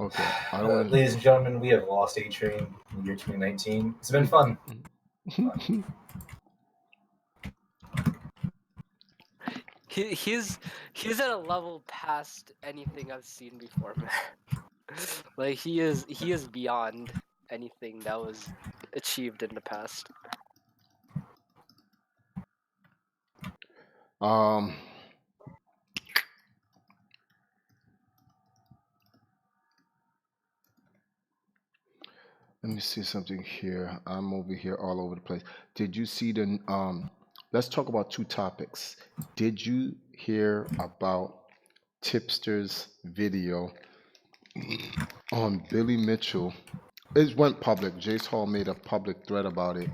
Okay. I don't want Ladies and gentlemen, we have lost A-Train in the year 2019. It's been fun. He's at a level past anything I've seen before, man. Like he is beyond anything that was achieved in the past. Um, let me see something here. I'm over here all over the place. Did you see the let's talk about two topics. Did you hear about Tipster's video on Billy Mitchell? It went public. Jace Hall made a public thread about it.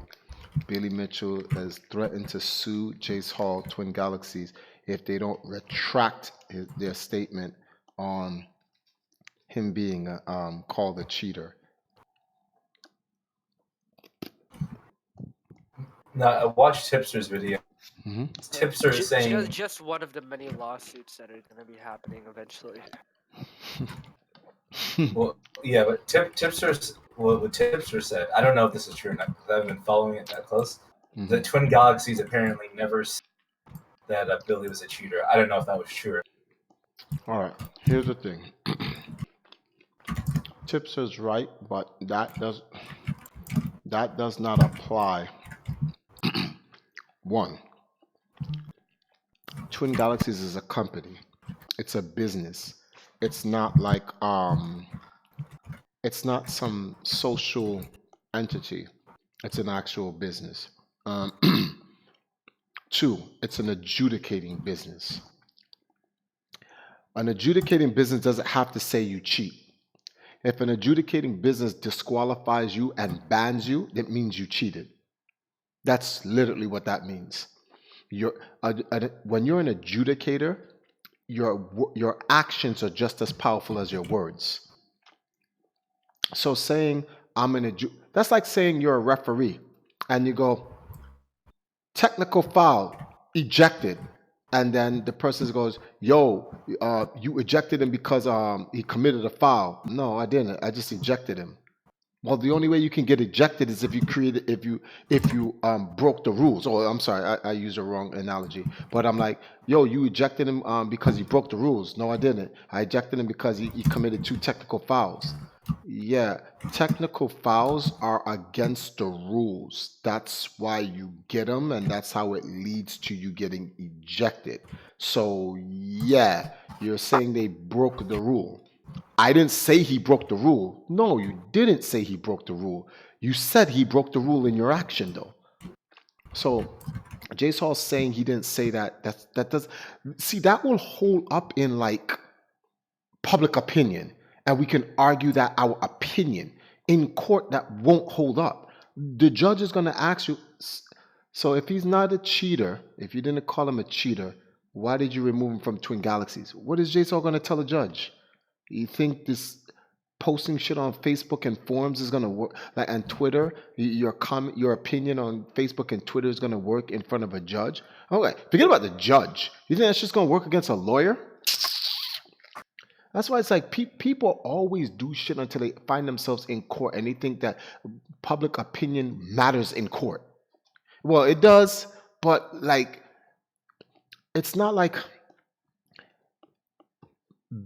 Billy Mitchell has threatened to sue Jace Hall, Twin Galaxies, if they don't retract their statement on him being called a cheater. Now, I watched Tipster's video. Mm-hmm. Tipster is saying... Just one of the many lawsuits that are going to be happening eventually. Well, yeah, but Tipster's... What Tipster said, I don't know if this is true or not, because I haven't been following it that close. Mm-hmm. The Twin Galaxies apparently never said that Billy was a cheater. I don't know if that was true. All right, here's the thing. Tipster's right, but that does not apply. One, Twin Galaxies is a company. It's a business. It's not like it's not some social entity. It's an actual business. Um, two, it's an adjudicating business. An adjudicating business doesn't have to say you cheat. If an adjudicating business disqualifies you and bans you, it means you cheated. That's literally what that means. When you're an adjudicator, your actions are just as powerful as your words. So saying that's like saying you're a referee and you go technical foul, ejected, and then the person goes, "Yo, you ejected him because he committed a foul." No, I didn't. I just ejected him. Well, the only way you can get ejected is if you broke the rules. Oh, I'm sorry, I used a wrong analogy. But I'm like, yo, you ejected him because he broke the rules. No, I didn't. I ejected him because he committed two technical fouls. Yeah, technical fouls are against the rules. That's why you get them, and that's how it leads to you getting ejected. So yeah, you're saying they broke the rule. I didn't say he broke the rule. No, you didn't say he broke the rule. You said he broke the rule in your action, though. So, Jay Saul's saying he didn't say that. That does see that will hold up in like public opinion, and we can argue that our opinion in court that won't hold up. The judge is going to ask you. So, if he's not a cheater, if you didn't call him a cheater, why did you remove him from Twin Galaxies? What is Jay Saul going to tell the judge? You think this posting shit on Facebook and forums is gonna work, like, and Twitter, your opinion on Facebook and Twitter is gonna work in front of a judge? Okay, forget about the judge. You think that's just gonna work against a lawyer? That's why it's like people always do shit until they find themselves in court and they think that public opinion matters in court. Well, it does, but like, it's not like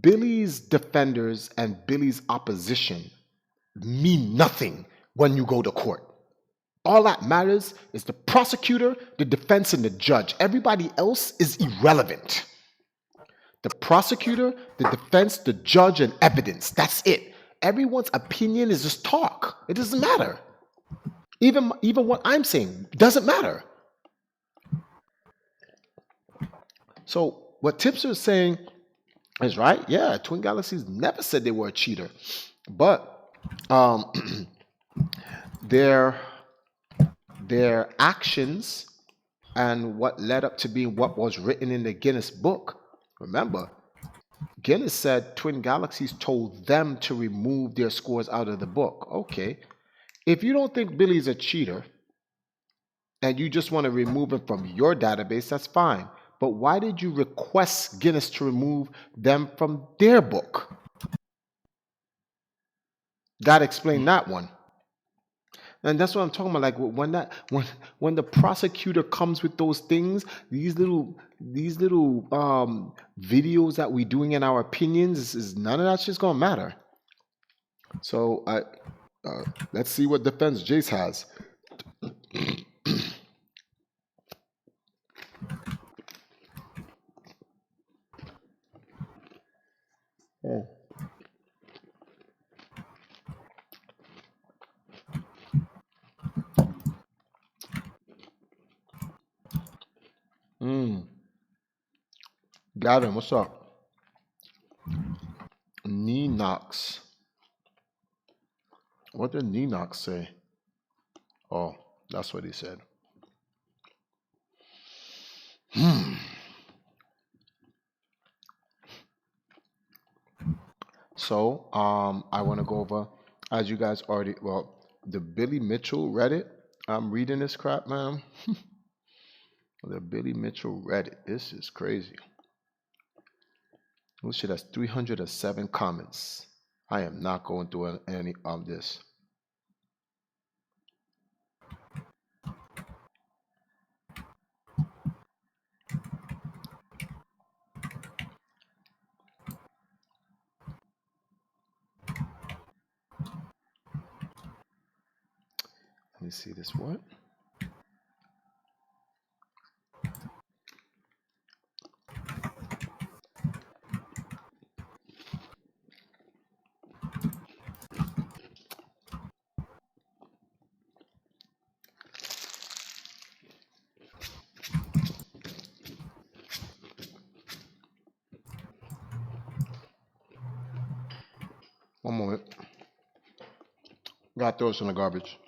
Billy's defenders and Billy's opposition mean nothing when you go to court. All that matters is the prosecutor, the defense, and the judge. Everybody else is irrelevant. The prosecutor, the defense, the judge, and evidence. That's it. Everyone's opinion is just talk. It doesn't matter. Even what I'm saying doesn't matter. So what Tipster is saying is right. Yeah, Twin Galaxies never said they were a cheater, but their actions and what led up to being what was written in the Guinness book. Remember, Guinness said Twin Galaxies told them to remove their scores out of the book. Okay, if you don't think Billy's a cheater and you just want to remove him from your database, that's fine. But why did you request Guinness to remove them from their book? Gotta explain that one. And that's what I'm talking about. Like when the prosecutor comes with those things, these little videos that we're doing in our opinions, is none of that shit's gonna matter. So let's see what defense Jace has. Oh. Gavin, what's up? Knox. What did Knox say? Oh, that's what he said. So, I want to go over, as you guys already, the Billy Mitchell Reddit. I'm reading this crap, man. The Billy Mitchell Reddit. This is crazy. This shit has 307 comments. I am not going through any of this. Let me see this. What? One moment. Gotta throw this in the garbage.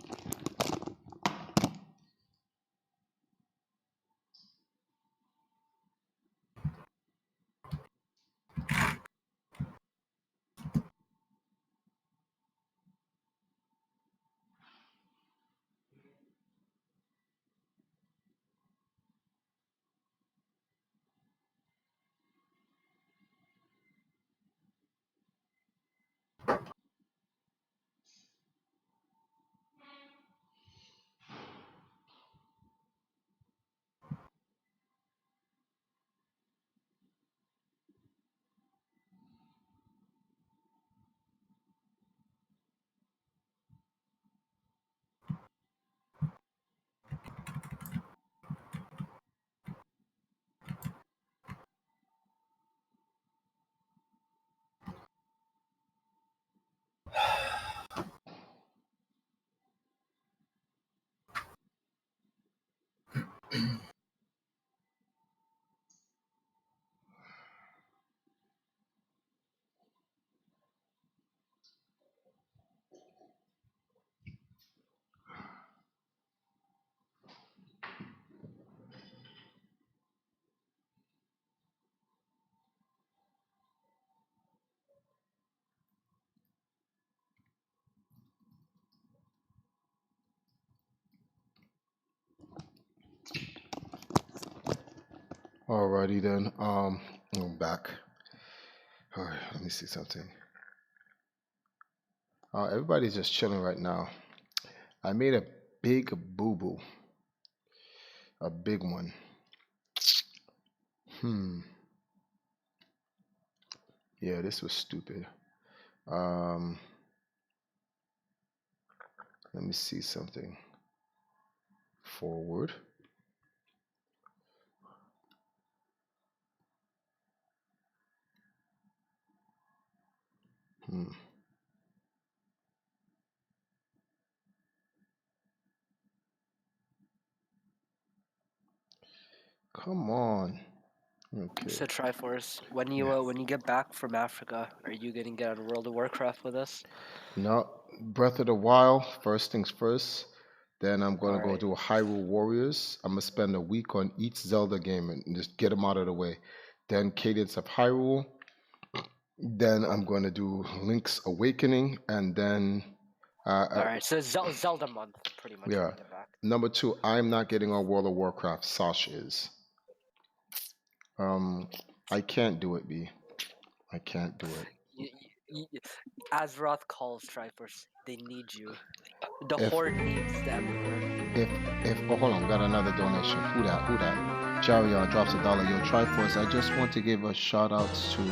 Alrighty then. I'm back. All right, let me see something. Everybody's just chilling right now. I made a big boo boo, a big one. Yeah, this was stupid. Um, let me see something. Forward. Come on. Okay. So Triforce, when Yeah. you get back from Africa, are you gonna get on World of Warcraft with us? No, Breath of the Wild, first things first. Then I'm gonna go Alright. do Hyrule Warriors. I'm gonna spend a week on each Zelda game and just get them out of the way. Then Cadence of Hyrule. Then I'm gonna do Link's Awakening, and then Alright, so Zelda month, pretty much when yeah. you get back. Number two, I'm not getting on World of Warcraft. Sash is. I can't do it, B. I can't do it. Azeroth calls Triforce. They need you. The If Horde needs the Emperor. if oh hold on, got another donation. Who that? Who that? Jarion drops $1. Yo, Triforce, I just want to give a shout out to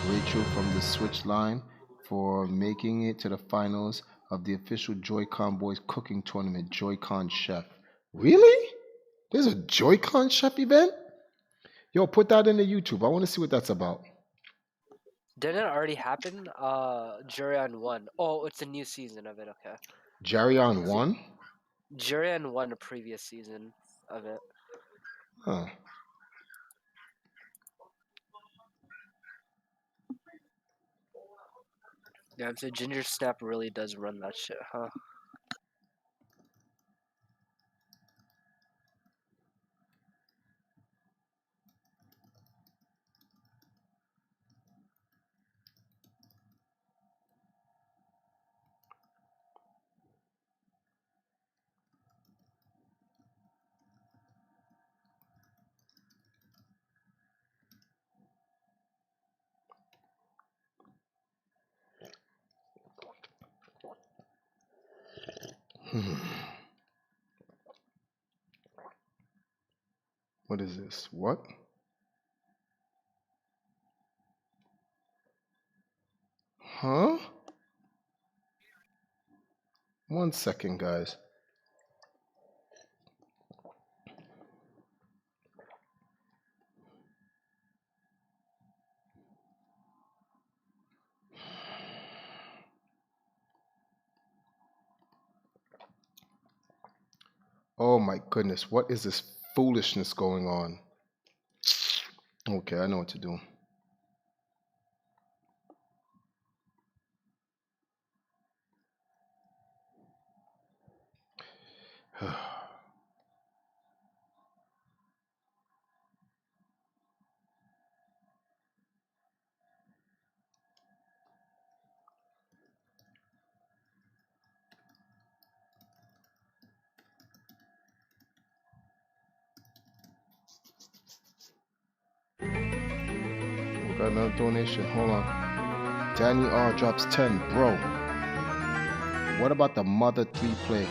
Rachel from the Switch line for making it to the finals of the official Joy-Con Boys cooking tournament, Joy-Con Chef. Really? There's a Joy-Con Chef event? Yo, put that in the YouTube. I want to see what that's about. Didn't it already happen? Jurian won. Oh, it's a new season of it, okay. Jarion won? Jurian won a previous season of it. Huh. Yeah, so Ginger Snap really does run that shit, huh? What is this? What? Huh? 1 second, guys. Oh my goodness, what is this foolishness going on? Okay, I know what to do. We got another donation. Hold on. Danny R drops 10. Bro, what about the Mother 3 play?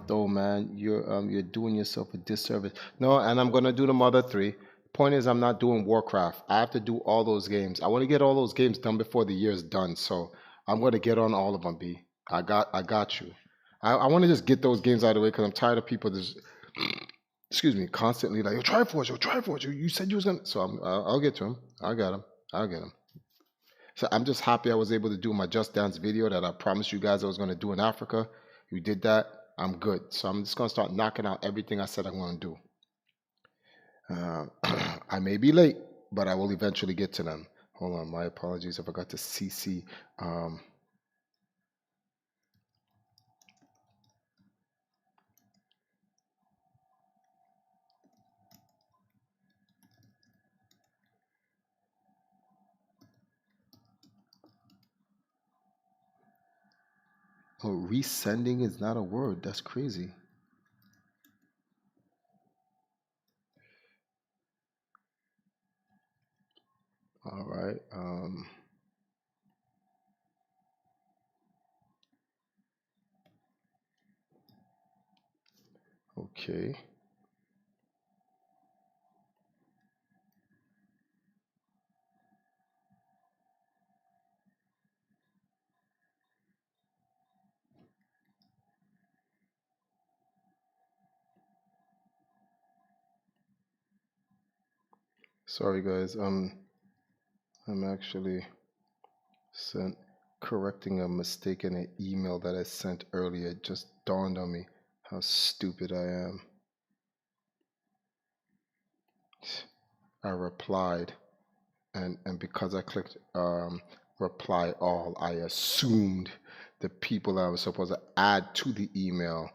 Though man, you're doing yourself a disservice. No, and I'm gonna do the Mother 3. Point is I'm not doing Warcraft. I have to do all those games. I want to get all those games done before the year's done. So I'm gonna get on all of them, B. I got you. I want to just get those games out of the way because I'm tired of people just excuse me, constantly like, yo, Triforce, you said you was gonna. So I'll get to him. I'll get him. So I'm just happy I was able to do my Just Dance video that I promised you guys I was gonna do in Africa. You did that. I'm good. So I'm just gonna start knocking out everything I said I'm gonna do. I may be late, but I will eventually get to them. Hold on, my apologies. I forgot to CC. Oh, resending is not a word. That's crazy. All right. Okay. Sorry, guys. I'm actually correcting a mistake in an email that I sent earlier. It just dawned on me how stupid I am. I replied, and because I clicked reply all, I assumed the people I was supposed to add to the email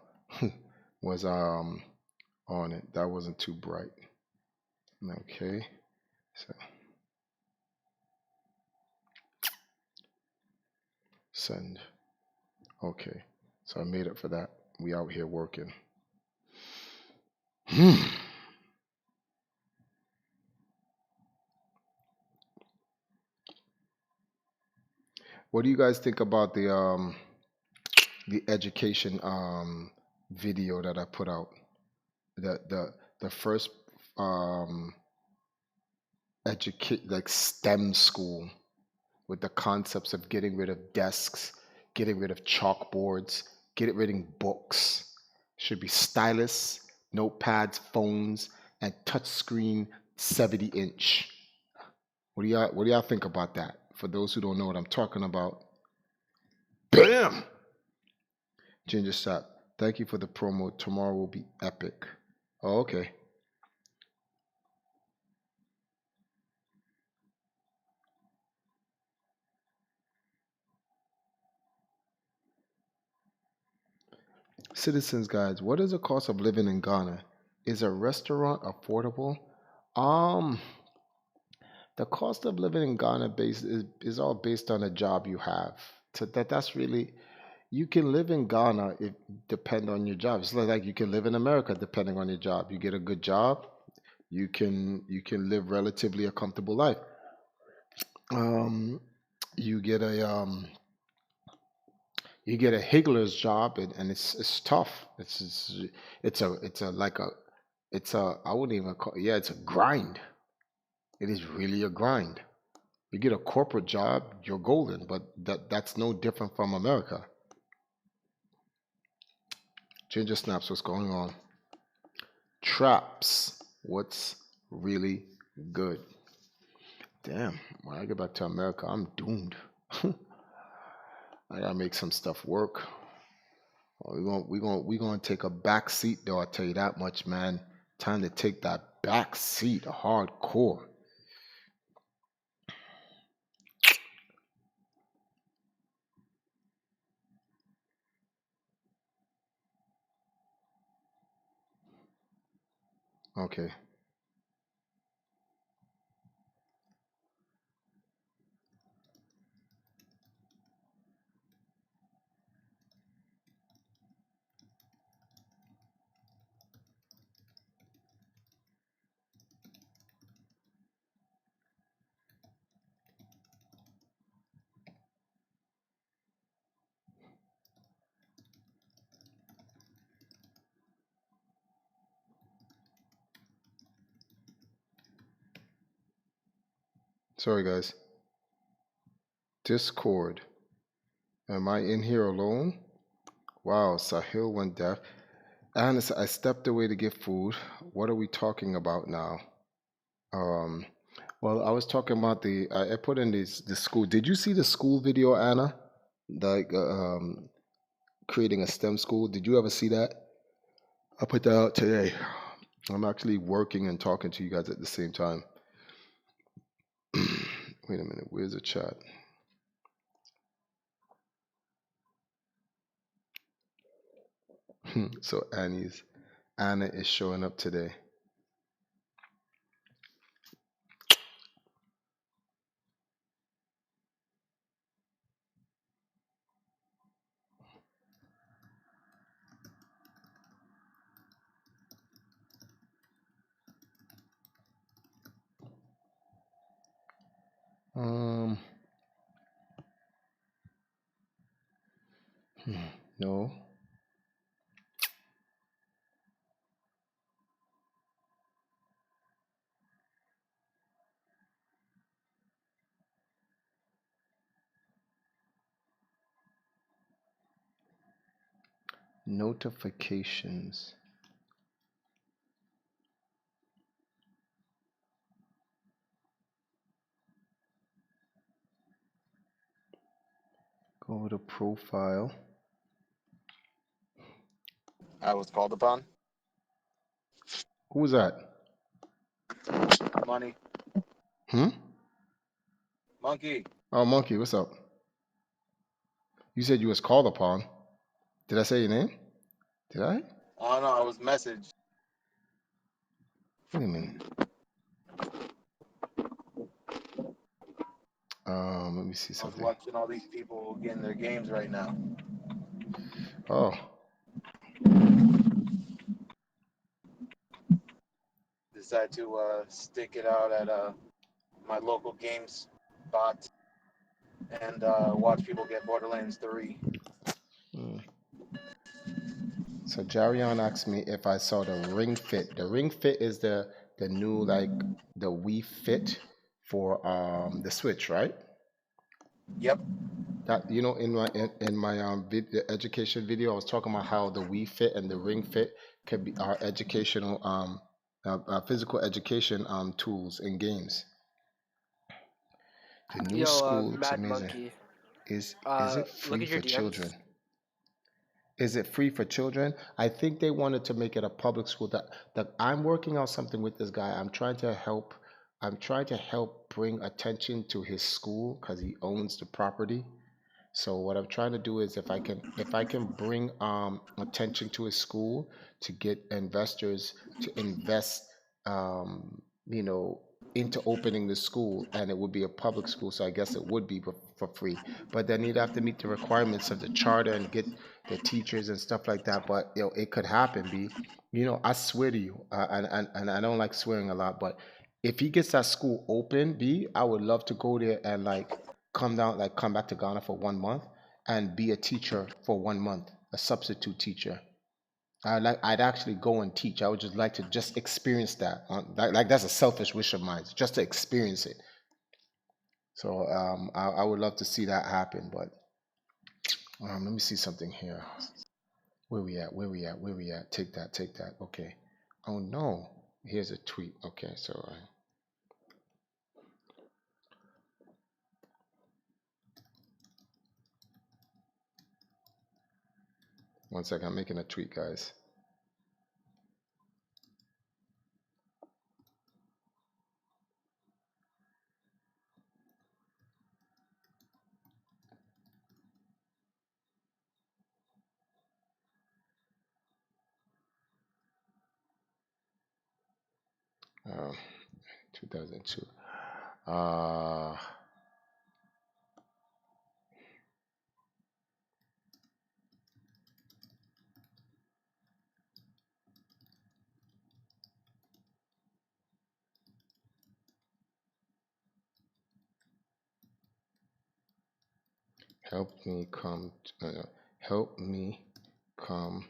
was on it. That wasn't too bright. Okay, so send. Okay, so I made up for that. We out here working. What do you guys think about the education video that I put out? The first educate like STEM school with the concepts of getting rid of desks, getting rid of chalkboards, getting rid of books. Should be stylus, notepads, phones, and touchscreen 70-inch. What do y'all think about that? For those who don't know what I'm talking about. Bam! Ginger Sap, thank you for the promo. Tomorrow will be epic. Oh, okay. Citizens Guides, what is the cost of living in Ghana? Is a restaurant affordable? The cost of living in Ghana is all based on the job you have. So that's really you can live in Ghana if depend on your job. It's like you can live in America depending on your job. You get a good job, you can live relatively a comfortable life. You get a higgler's job and it's tough. It's a like a it's a I wouldn't even call yeah, it's a grind. It is really a grind. You get a corporate job, you're golden, but that's no different from America. Ginger Snaps, what's going on? Traps, what's really good? Damn, when I get back to America, I'm doomed. I gotta make some stuff work. We're gonna take a back seat though, I'll tell you that much, man. Time to take that back seat hardcore. Okay. Sorry, guys. Discord. Am I in here alone? Wow, Sahil went deaf. And I stepped away to get food. What are we talking about now? Um, well, I was talking about I put in the school. Did you see the school video, Anna? Like creating a STEM school. Did you ever see that? I put that out today. I'm actually working and talking to you guys at the same time. Wait a minute. Where's the chat? So Anna is showing up today. Um, no. Notifications. Go to profile. I was called upon. Who was that? Money. Hmm? Monkey. Oh, Monkey, what's up? You said you was called upon. Did I say your name? Did I? Oh no, I was messaged. Wait a minute. Let me see I was something. watching all these people getting their games right now. Oh, Decided to stick it out at my local games spot and watch people get Borderlands 3. hmm. So Jarion asked me if I saw the Ring Fit. The Ring Fit is the new like the Wii Fit for the Switch, right? Yep. That in my the education video, I was talking about how the Wii Fit and the Ring Fit can be our educational physical education tools in games. The new Yo, school looks Mad amazing. Monkey. Is it Look free at your for DMs. children? Is it free for children? I think they wanted to make it a public school. That I'm working on something with this guy. I'm trying to help bring attention to his school because he owns the property. So what I'm trying to do is if I can bring attention to his school to get investors to invest you know into opening the school, and it would be a public school, so I guess it would be for free. But then he'd have to meet the requirements of the charter and get the teachers and stuff like that. But it could happen. I swear to you, and I don't like swearing a lot, but if he gets that school open, I would love to go there and like come back to Ghana for 1 month and be a teacher for 1 month, a substitute teacher. I'd actually go and teach. I would just like to just experience that. Like that's a selfish wish of mine, just to experience it. So I would love to see that happen. But let me see something here. Where we at? Where we at? Where we at? Take that. Take that. Okay. Oh no. Here's a tweet. Okay. So. One second. I'm making a tweet, guys. Um, 2002. Uh, help me come. Help me come.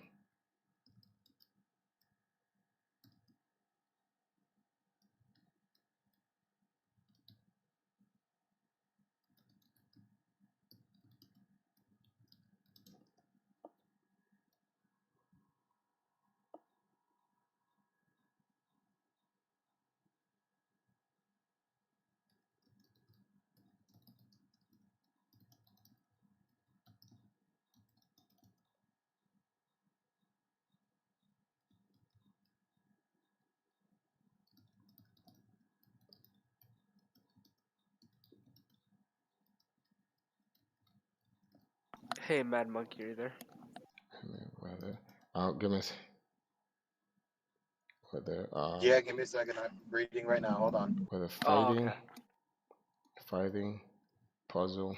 Hey, Mad Monkey, are you there? Whether, give me whether Yeah, give me a second. I'm reading right now. Hold on. whether Oh, okay. fighting, puzzle,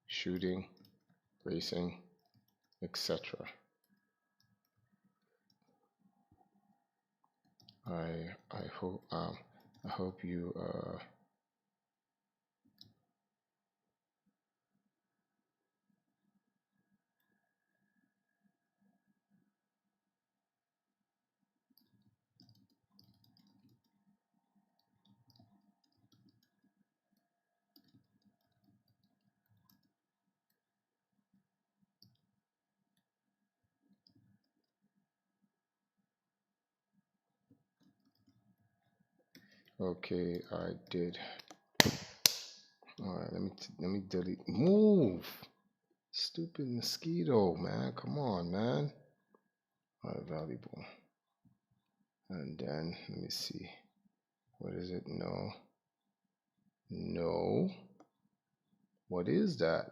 shooting, racing, etc. I hope you okay, I did. All right, let me delete. Move, stupid mosquito, man. Come on, man. All right, valuable. And then let me see. What is it? No. No. What is that?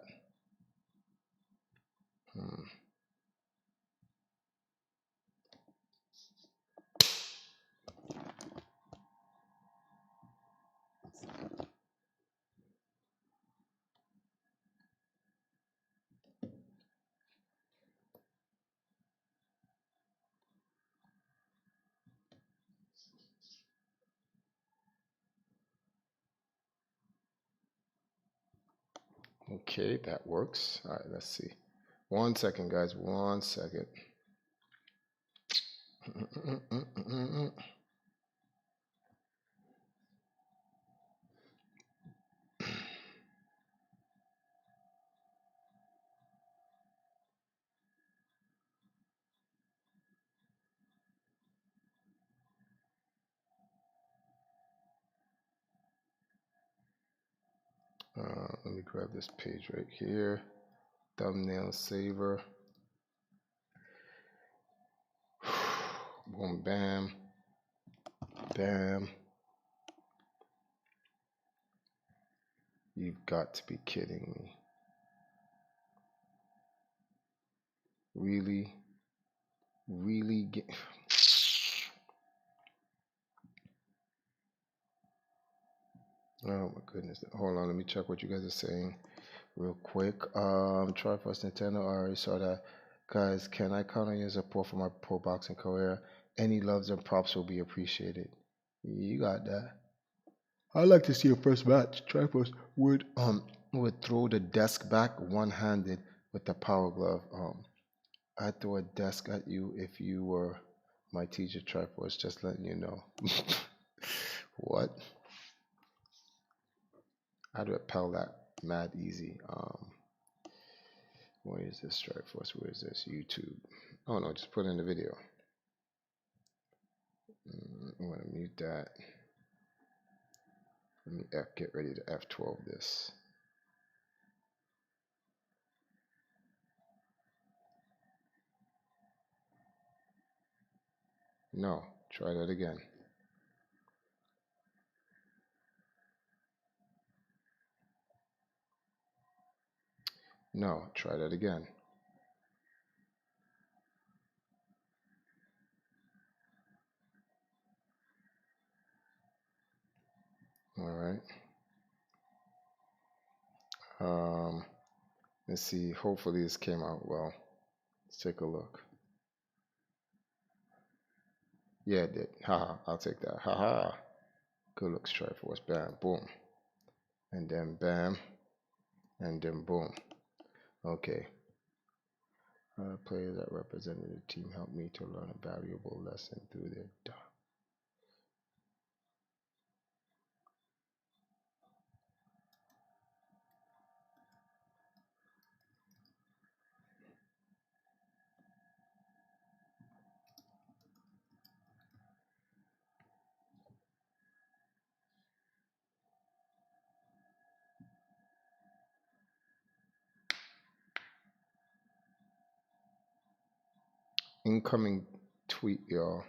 Okay, that works. All right, let's see. 1 second, guys. 1 second. Let me grab this page right here. Thumbnail saver. Boom, bam, bam. You've got to be kidding me. Really? Really get. Oh my goodness. Hold on, let me check what you guys are saying real quick. Triforce Nintendo, I already saw that. Guys, can I count on your support for my pro boxing career? Any loves and props will be appreciated. You got that. I'd like to see a first match. Triforce would throw the desk back one-handed with the power glove. I'd throw a desk at you if you were my teacher. Triforce, just letting you know. What? I'd repel that mad easy. Where is this Strikeforce? Where is this? YouTube. Oh no, just put in the video. I'm gonna mute that. Let me get ready to F12 this. No, try that again. No, try that again. Um, let's see. Hopefully this came out well. Let's take a look. Yeah, it did. Haha, I'll take that. Haha. Good looks, Triforce. Bam, boom. And then bam. And then boom. Okay. Players that represented the team helped me to learn a valuable lesson through their incoming tweet, y'all.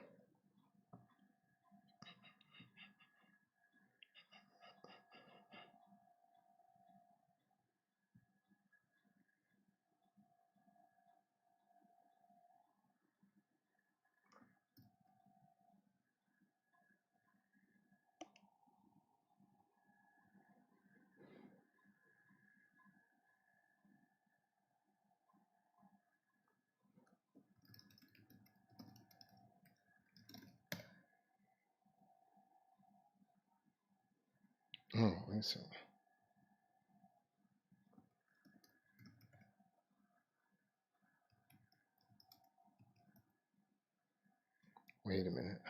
Oh, listen. Wait a minute.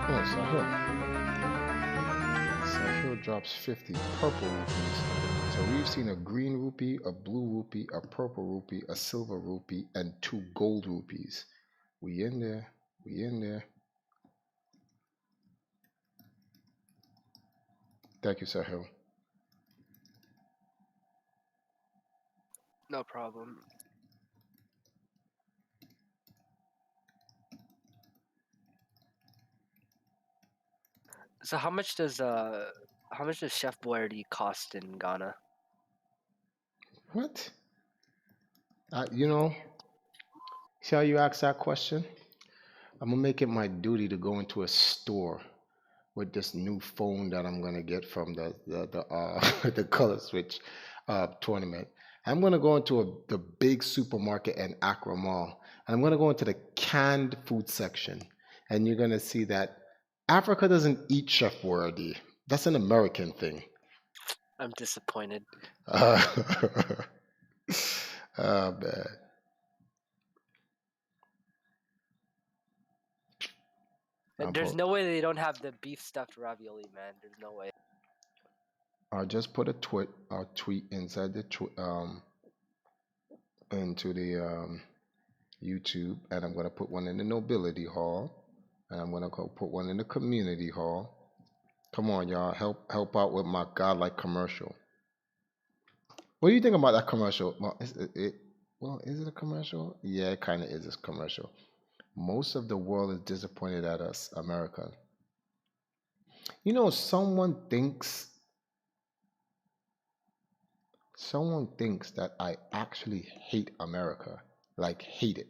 Oh, Sahil drops 50 purple rupees. So we've seen a green rupee, a blue rupee, a purple rupee, a silver rupee, and 2 gold rupees. We in there. We in there. Thank you, Sahil. No problem. So how much does Chef Boyardee cost in Ghana? What? You know, see how you ask that question? I'm gonna make it my duty to go into a store with this new phone that I'm gonna get from the the Color Switch tournament. I'm gonna go into the big supermarket in Accra Mall. I'm gonna go into the canned food section, and you're gonna see that Africa doesn't eat Chef Boyardee. That's an American thing. I'm disappointed. Man. There's no way they don't have the beef stuffed ravioli, man. There's no way. I'll just put a tweet inside the into the YouTube, and I'm gonna put one in the Nobility Hall, and I'm gonna go put one in the Community Hall. Come on, y'all, help out with my godlike commercial. What do you think about that commercial? Well, is it a commercial? Yeah, it kind of is a commercial. Most of the world is disappointed at us, America. You know, someone thinks that I actually hate America, like hate it.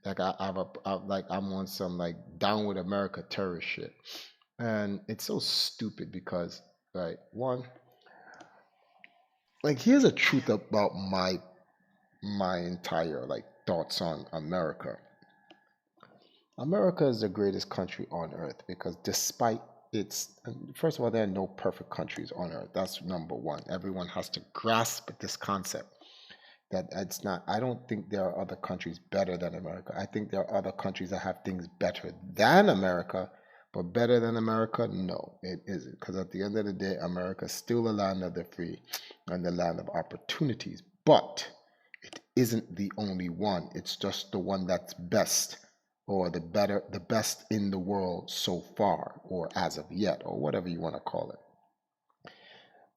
Like I'm on some like down with America terrorist shit, and it's so stupid because like one, like here's a truth about my entire like thoughts on America. America is the greatest country on earth because despite its, first of all, there are no perfect countries on earth. That's number one. Everyone has to grasp this concept that it's not, I don't think there are other countries better than America. I think there are other countries that have things better than America, but better than America, no, it isn't. Because at the end of the day, America is still the land of the free and the land of opportunities. But it isn't the only one. It's just the one that's best, or the best in the world so far, or as of yet, or whatever you want to call it.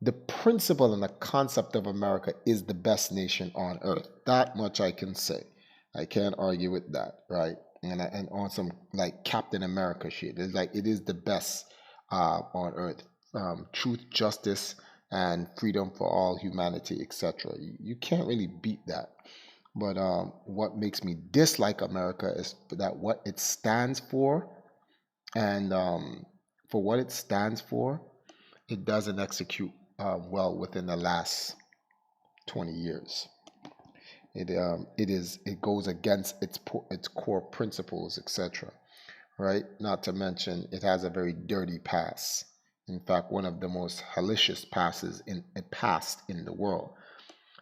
The principle and the concept of America is the best nation on earth. That much I can say. I can't argue with that, right? and on some like Captain America shit. It's like it is the best on earth. Truth, justice, and freedom for all humanity, etc. You can't really beat that. But what makes me dislike America is that what it stands for, and for what it stands for, it doesn't execute well within the last 20 years. It goes against its core principles, etc. Right? Not to mention it has a very dirty past. In fact, one of the most hellacious passes in a past in the world.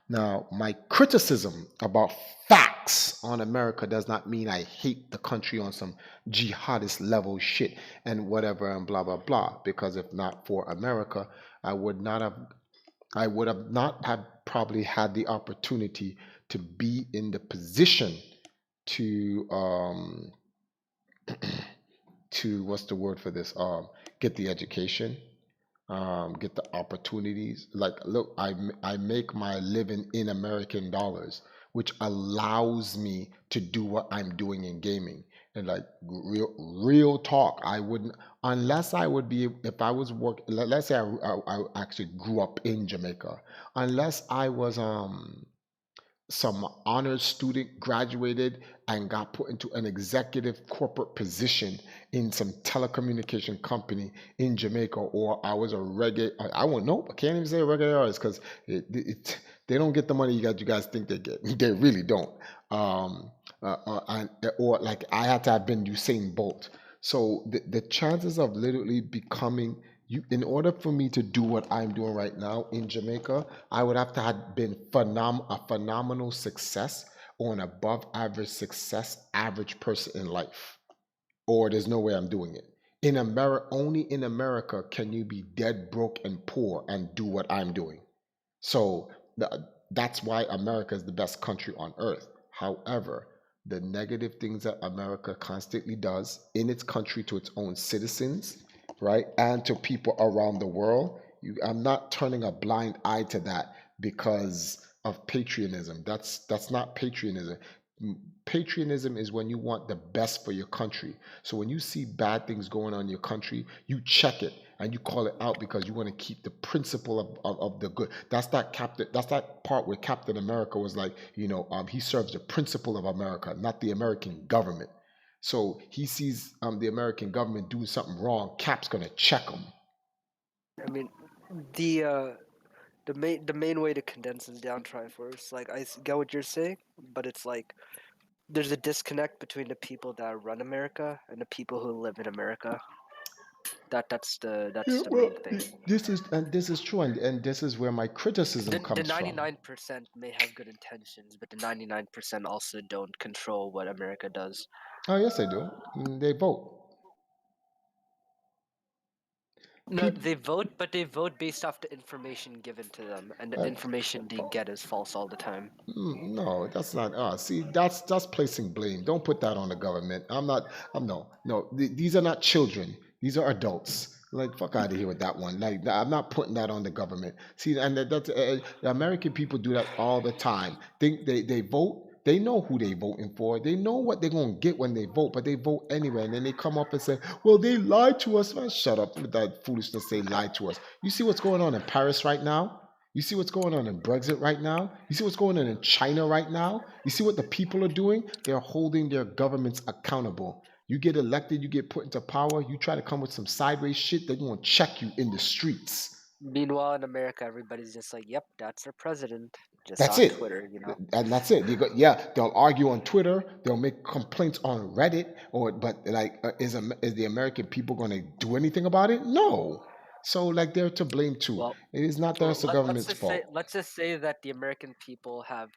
Now, my criticism about facts on America does not mean I hate the country on some jihadist level shit and whatever and blah blah blah. Because if not for America, I would not have I would have not have probably had the opportunity to be in the position to to what's the word for this, get the education, get the opportunities. Like, look, I make my living in American dollars, which allows me to do what I'm doing in gaming. And like real talk, I wouldn't unless I would be if I was work. Let's say I actually grew up in Jamaica. Unless I was some honors student graduated and got put into an executive corporate position in some telecommunication company in Jamaica, or I was a reggae. I won't know. I can't even say a reggae artist because they don't get the money you guys think they get. They really don't. Or like I had to have been Usain Bolt. So the chances of literally becoming you, in order for me to do what I'm doing right now in Jamaica, I would have to have been a phenomenal success or an above average success average person in life, or there's no way I'm doing it. In America, only in America can you be dead broke and poor and do what I'm doing. So that's why America is the best country on earth. However, the negative things that America constantly does in its country to its own citizens, right, and to people around the world, I'm not turning a blind eye to that because of patriotism. That's not patriotism. Patriotism is when you want the best for your country. So when you see bad things going on in your country, you check it and you call it out because you want to keep the principle of the good. That's that part where Captain America was like, he serves the principle of America, not the American government. So he sees the American government doing something wrong. Cap's gonna check him. I mean, the main way to condense this down, Triforce, like get what you're saying, but it's like there's a disconnect between the people that run America and the people who live in America. That's the Yeah, that's the well, main thing. this is true, and this is where my criticism The comes from. 99% may have good intentions, but the 99% also don't control what America does. Oh yes, they do. They vote. No, People. they vote, but they vote based off the information given to them, and the information they get is false all the time. No, that's not us. See, that's placing blame. Don't put that on the government. I'm not. I'm no, no. These are not children. These are adults. Like fuck out of here with that one. Like I'm not putting that on the government. See, and that's the American people do that all the time. Think they vote. They know who they voting for. They know what they're gonna get when they vote, but they vote anyway. And then they come up and say, "Well, they lied to us." Man, shut up with that foolishness. They lied to us. You see what's going on in Paris right now? You see what's going on in Brexit right now? You see what's going on in China right now? You see what the people are doing? They're holding their governments accountable. You get elected, you get put into power, you try to come with some sideways shit, they're going to check you in the streets. Meanwhile, in America, everybody's just like, "Yep, that's our president," just That's on it. Twitter. And that's it. Yeah, they'll argue on Twitter. They'll make complaints on Reddit. But like, is the American people going to do anything about it? No. So like, they're to blame too. Well, It is not the let's government's just say fault. that the American people have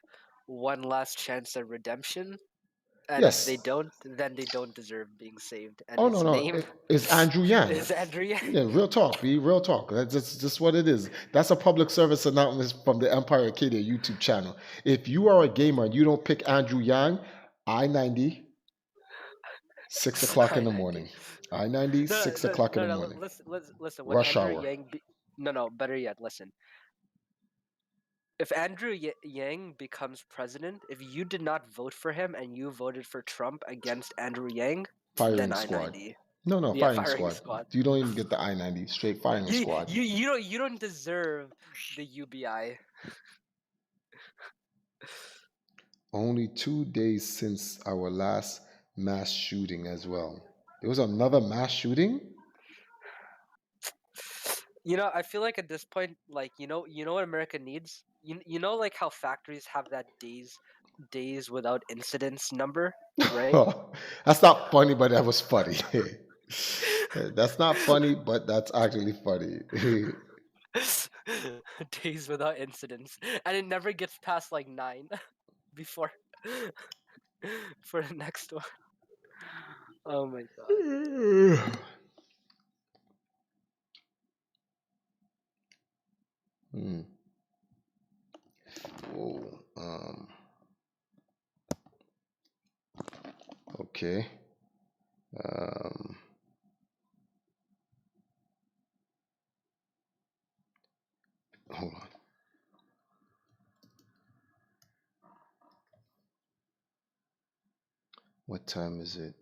one last chance at redemption, and if they Yes. don't, then they don't deserve being saved. And Oh no his no, name it's Andrew Yang. is Andrew Yang. Yeah, real talk, be real talk. That's just what it is. That's a public service announcement from the Empire Arcadia YouTube channel. If you are a gamer and you don't pick Andrew Yang, I-90, 6 o'clock in the 990. morning. I-90, No, 6 o'clock in the no. morning. Listen. When Rush Andrew hour. Yang, no. Better yet, listen. If Andrew Yang becomes president, if you did not vote for him and you voted for Trump against Andrew Yang, then Firing squad. I-90. No, Yeah, firing firing squad. squad. You don't even get the I-90. Straight firing You, squad. you don't deserve the UBI. Only 2 days since our last mass shooting as well. There was another mass shooting? You know, I feel like at this point, like you know what America needs. You know, like how factories have that days without incidents number, right? That's not funny, but that was funny. That's not funny, but that's actually funny. Days without incidents, and it never gets past like 9 before for the next one. Oh my god. Hmm. Whoa. Okay. Um, hold on. What time is it?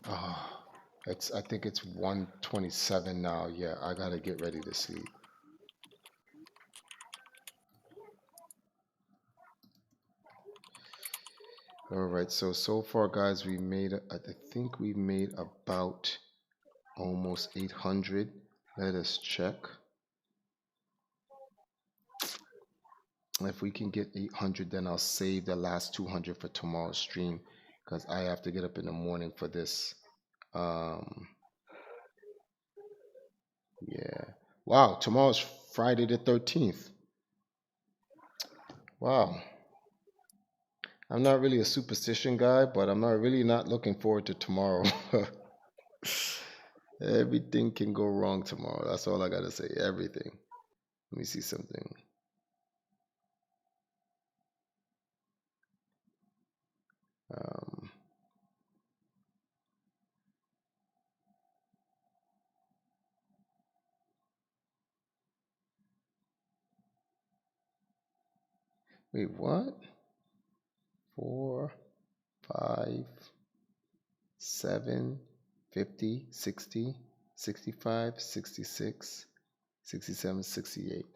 Oh, I think it's 1:27 now. Yeah, I gotta get ready to sleep. All right, so far, guys, we made. I think we made about almost 800. Let us check. If we can get 800, then I'll save the last 200 for tomorrow's stream because I have to get up in the morning for this. Yeah. Wow, tomorrow's Friday the 13th. Wow. I'm not really a superstition guy, but I'm not really not looking forward to tomorrow. Everything can go wrong tomorrow. That's all I gotta say. Everything. Let me see something. Um, wait, what? 4, 5, 7, 50, 60, 65, 66, 67, 68.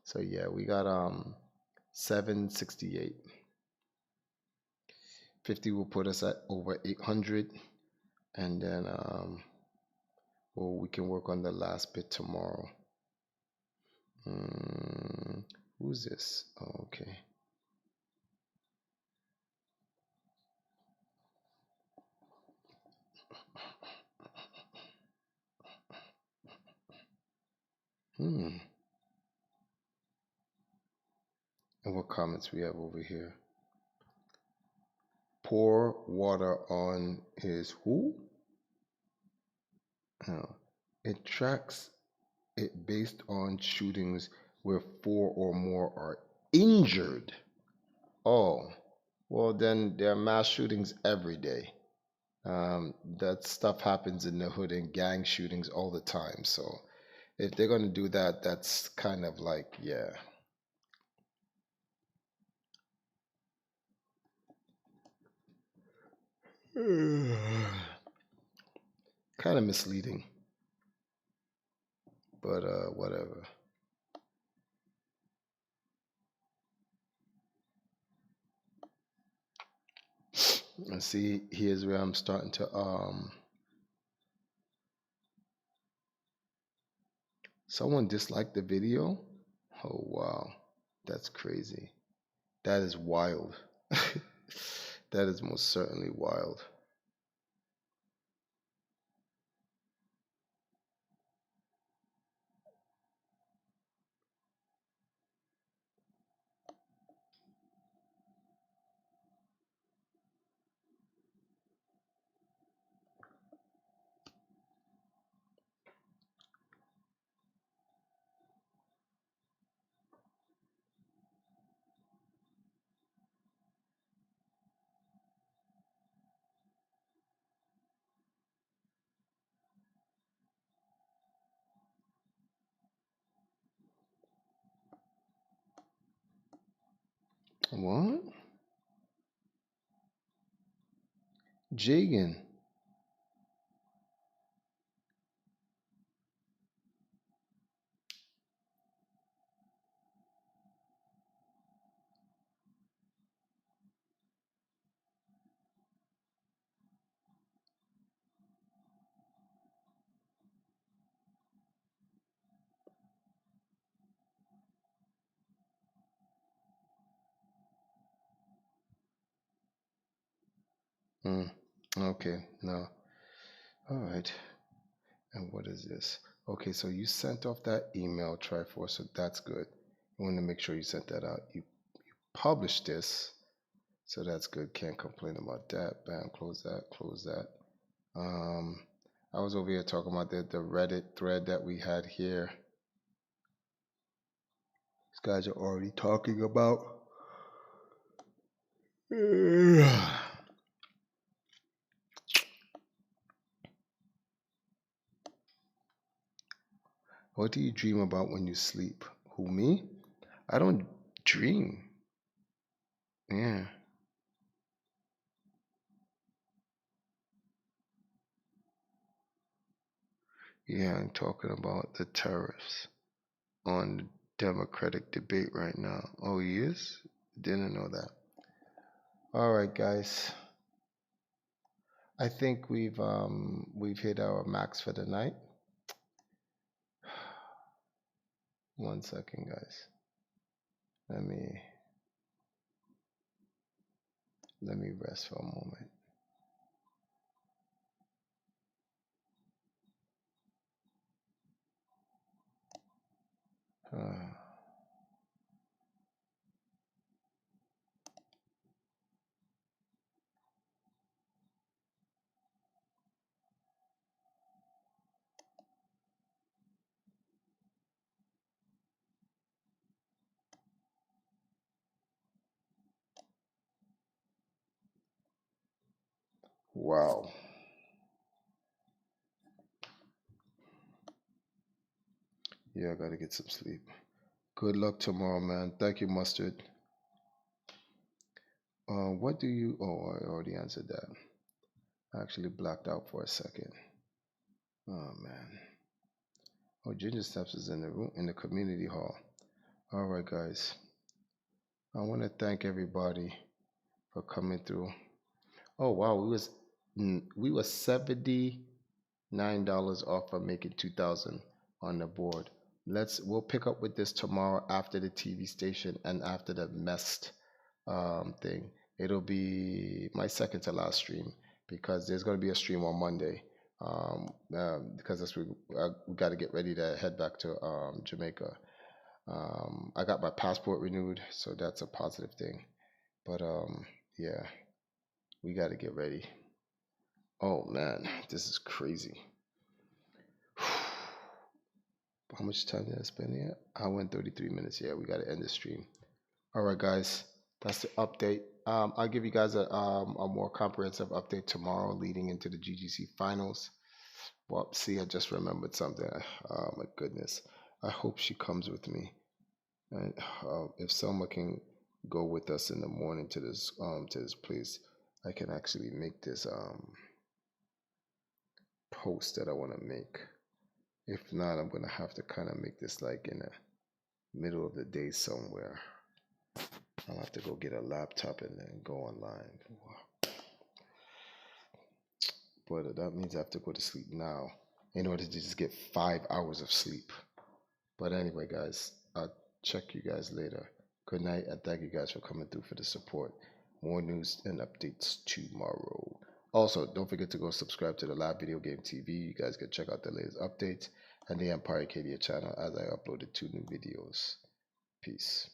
So yeah, we got 768. 50 will put us at over 800, and then well, we can work on the last bit tomorrow. Who's this? Oh, okay. And what comments we have over here? Pour water on his who? Oh, it tracks it based on shootings where 4 or more are injured. Oh, well, then there are mass shootings every day. That stuff happens in the hood and gang shootings all the time. So if they're going to do that, that's kind of like, yeah. Kind of misleading, but whatever. And see, here's where I'm starting to someone disliked the video. Oh wow, that's crazy. That is wild. That is most certainly wild. What? Jagan. Okay, no. All right. And what is this? Okay, so you sent off that email, Triforce, so that's good. You want to make sure you sent that out. You published this, so that's good. Can't complain about that. Bam, close that, close that. I was over here talking about the Reddit thread that we had here. These guys are already talking about. What do you dream about when you sleep? Who, me? I don't dream. Yeah. Yeah, I'm talking about the tariffs on the Democratic debate right now. Oh, he is? Didn't know that. All right, guys. I think we've hit our max for the night. 1 second, guys. Let me rest for a moment. Wow. Yeah, I gotta get some sleep. Good luck tomorrow, man. Thank you, Mustard. What do you? Oh, I already answered that. I actually blacked out for a second. Oh man. Oh, Ginger Steps is in the room in the community hall. All right, guys. I want to thank everybody for coming through. Oh wow, we was $79 off of making 2,000 on the board. We'll pick up with this tomorrow after the TV station and after the messed thing. It'll be my second to last stream because there's going to be a stream on Monday. Because we got to get ready to head back to Jamaica. I got my passport renewed, so that's a positive thing. But yeah, we got to get ready. Oh man, this is crazy. How much time did I spend here? I went 33 minutes. Yeah, we got to end the stream. All right, guys, that's the update. I'll give you guys a more comprehensive update tomorrow leading into the GGC finals. Well, see, I just remembered something. Oh my goodness. I hope she comes with me. And if someone can go with us in the morning to this place, I can actually make this post that I want to make. If not, I'm gonna have to kind of make this like in the middle of the day somewhere. I'll have to go get a laptop and then go online. But that means I have to go to sleep now in order to just get 5 hours of sleep. But anyway, guys, I'll check you guys later. Good night, and thank you guys for coming through for the support. More news and updates tomorrow. Also, don't forget to go subscribe to the Live Video Game TV. You guys can check out the latest updates and the Empire Acadia channel as I uploaded 2 new videos. Peace.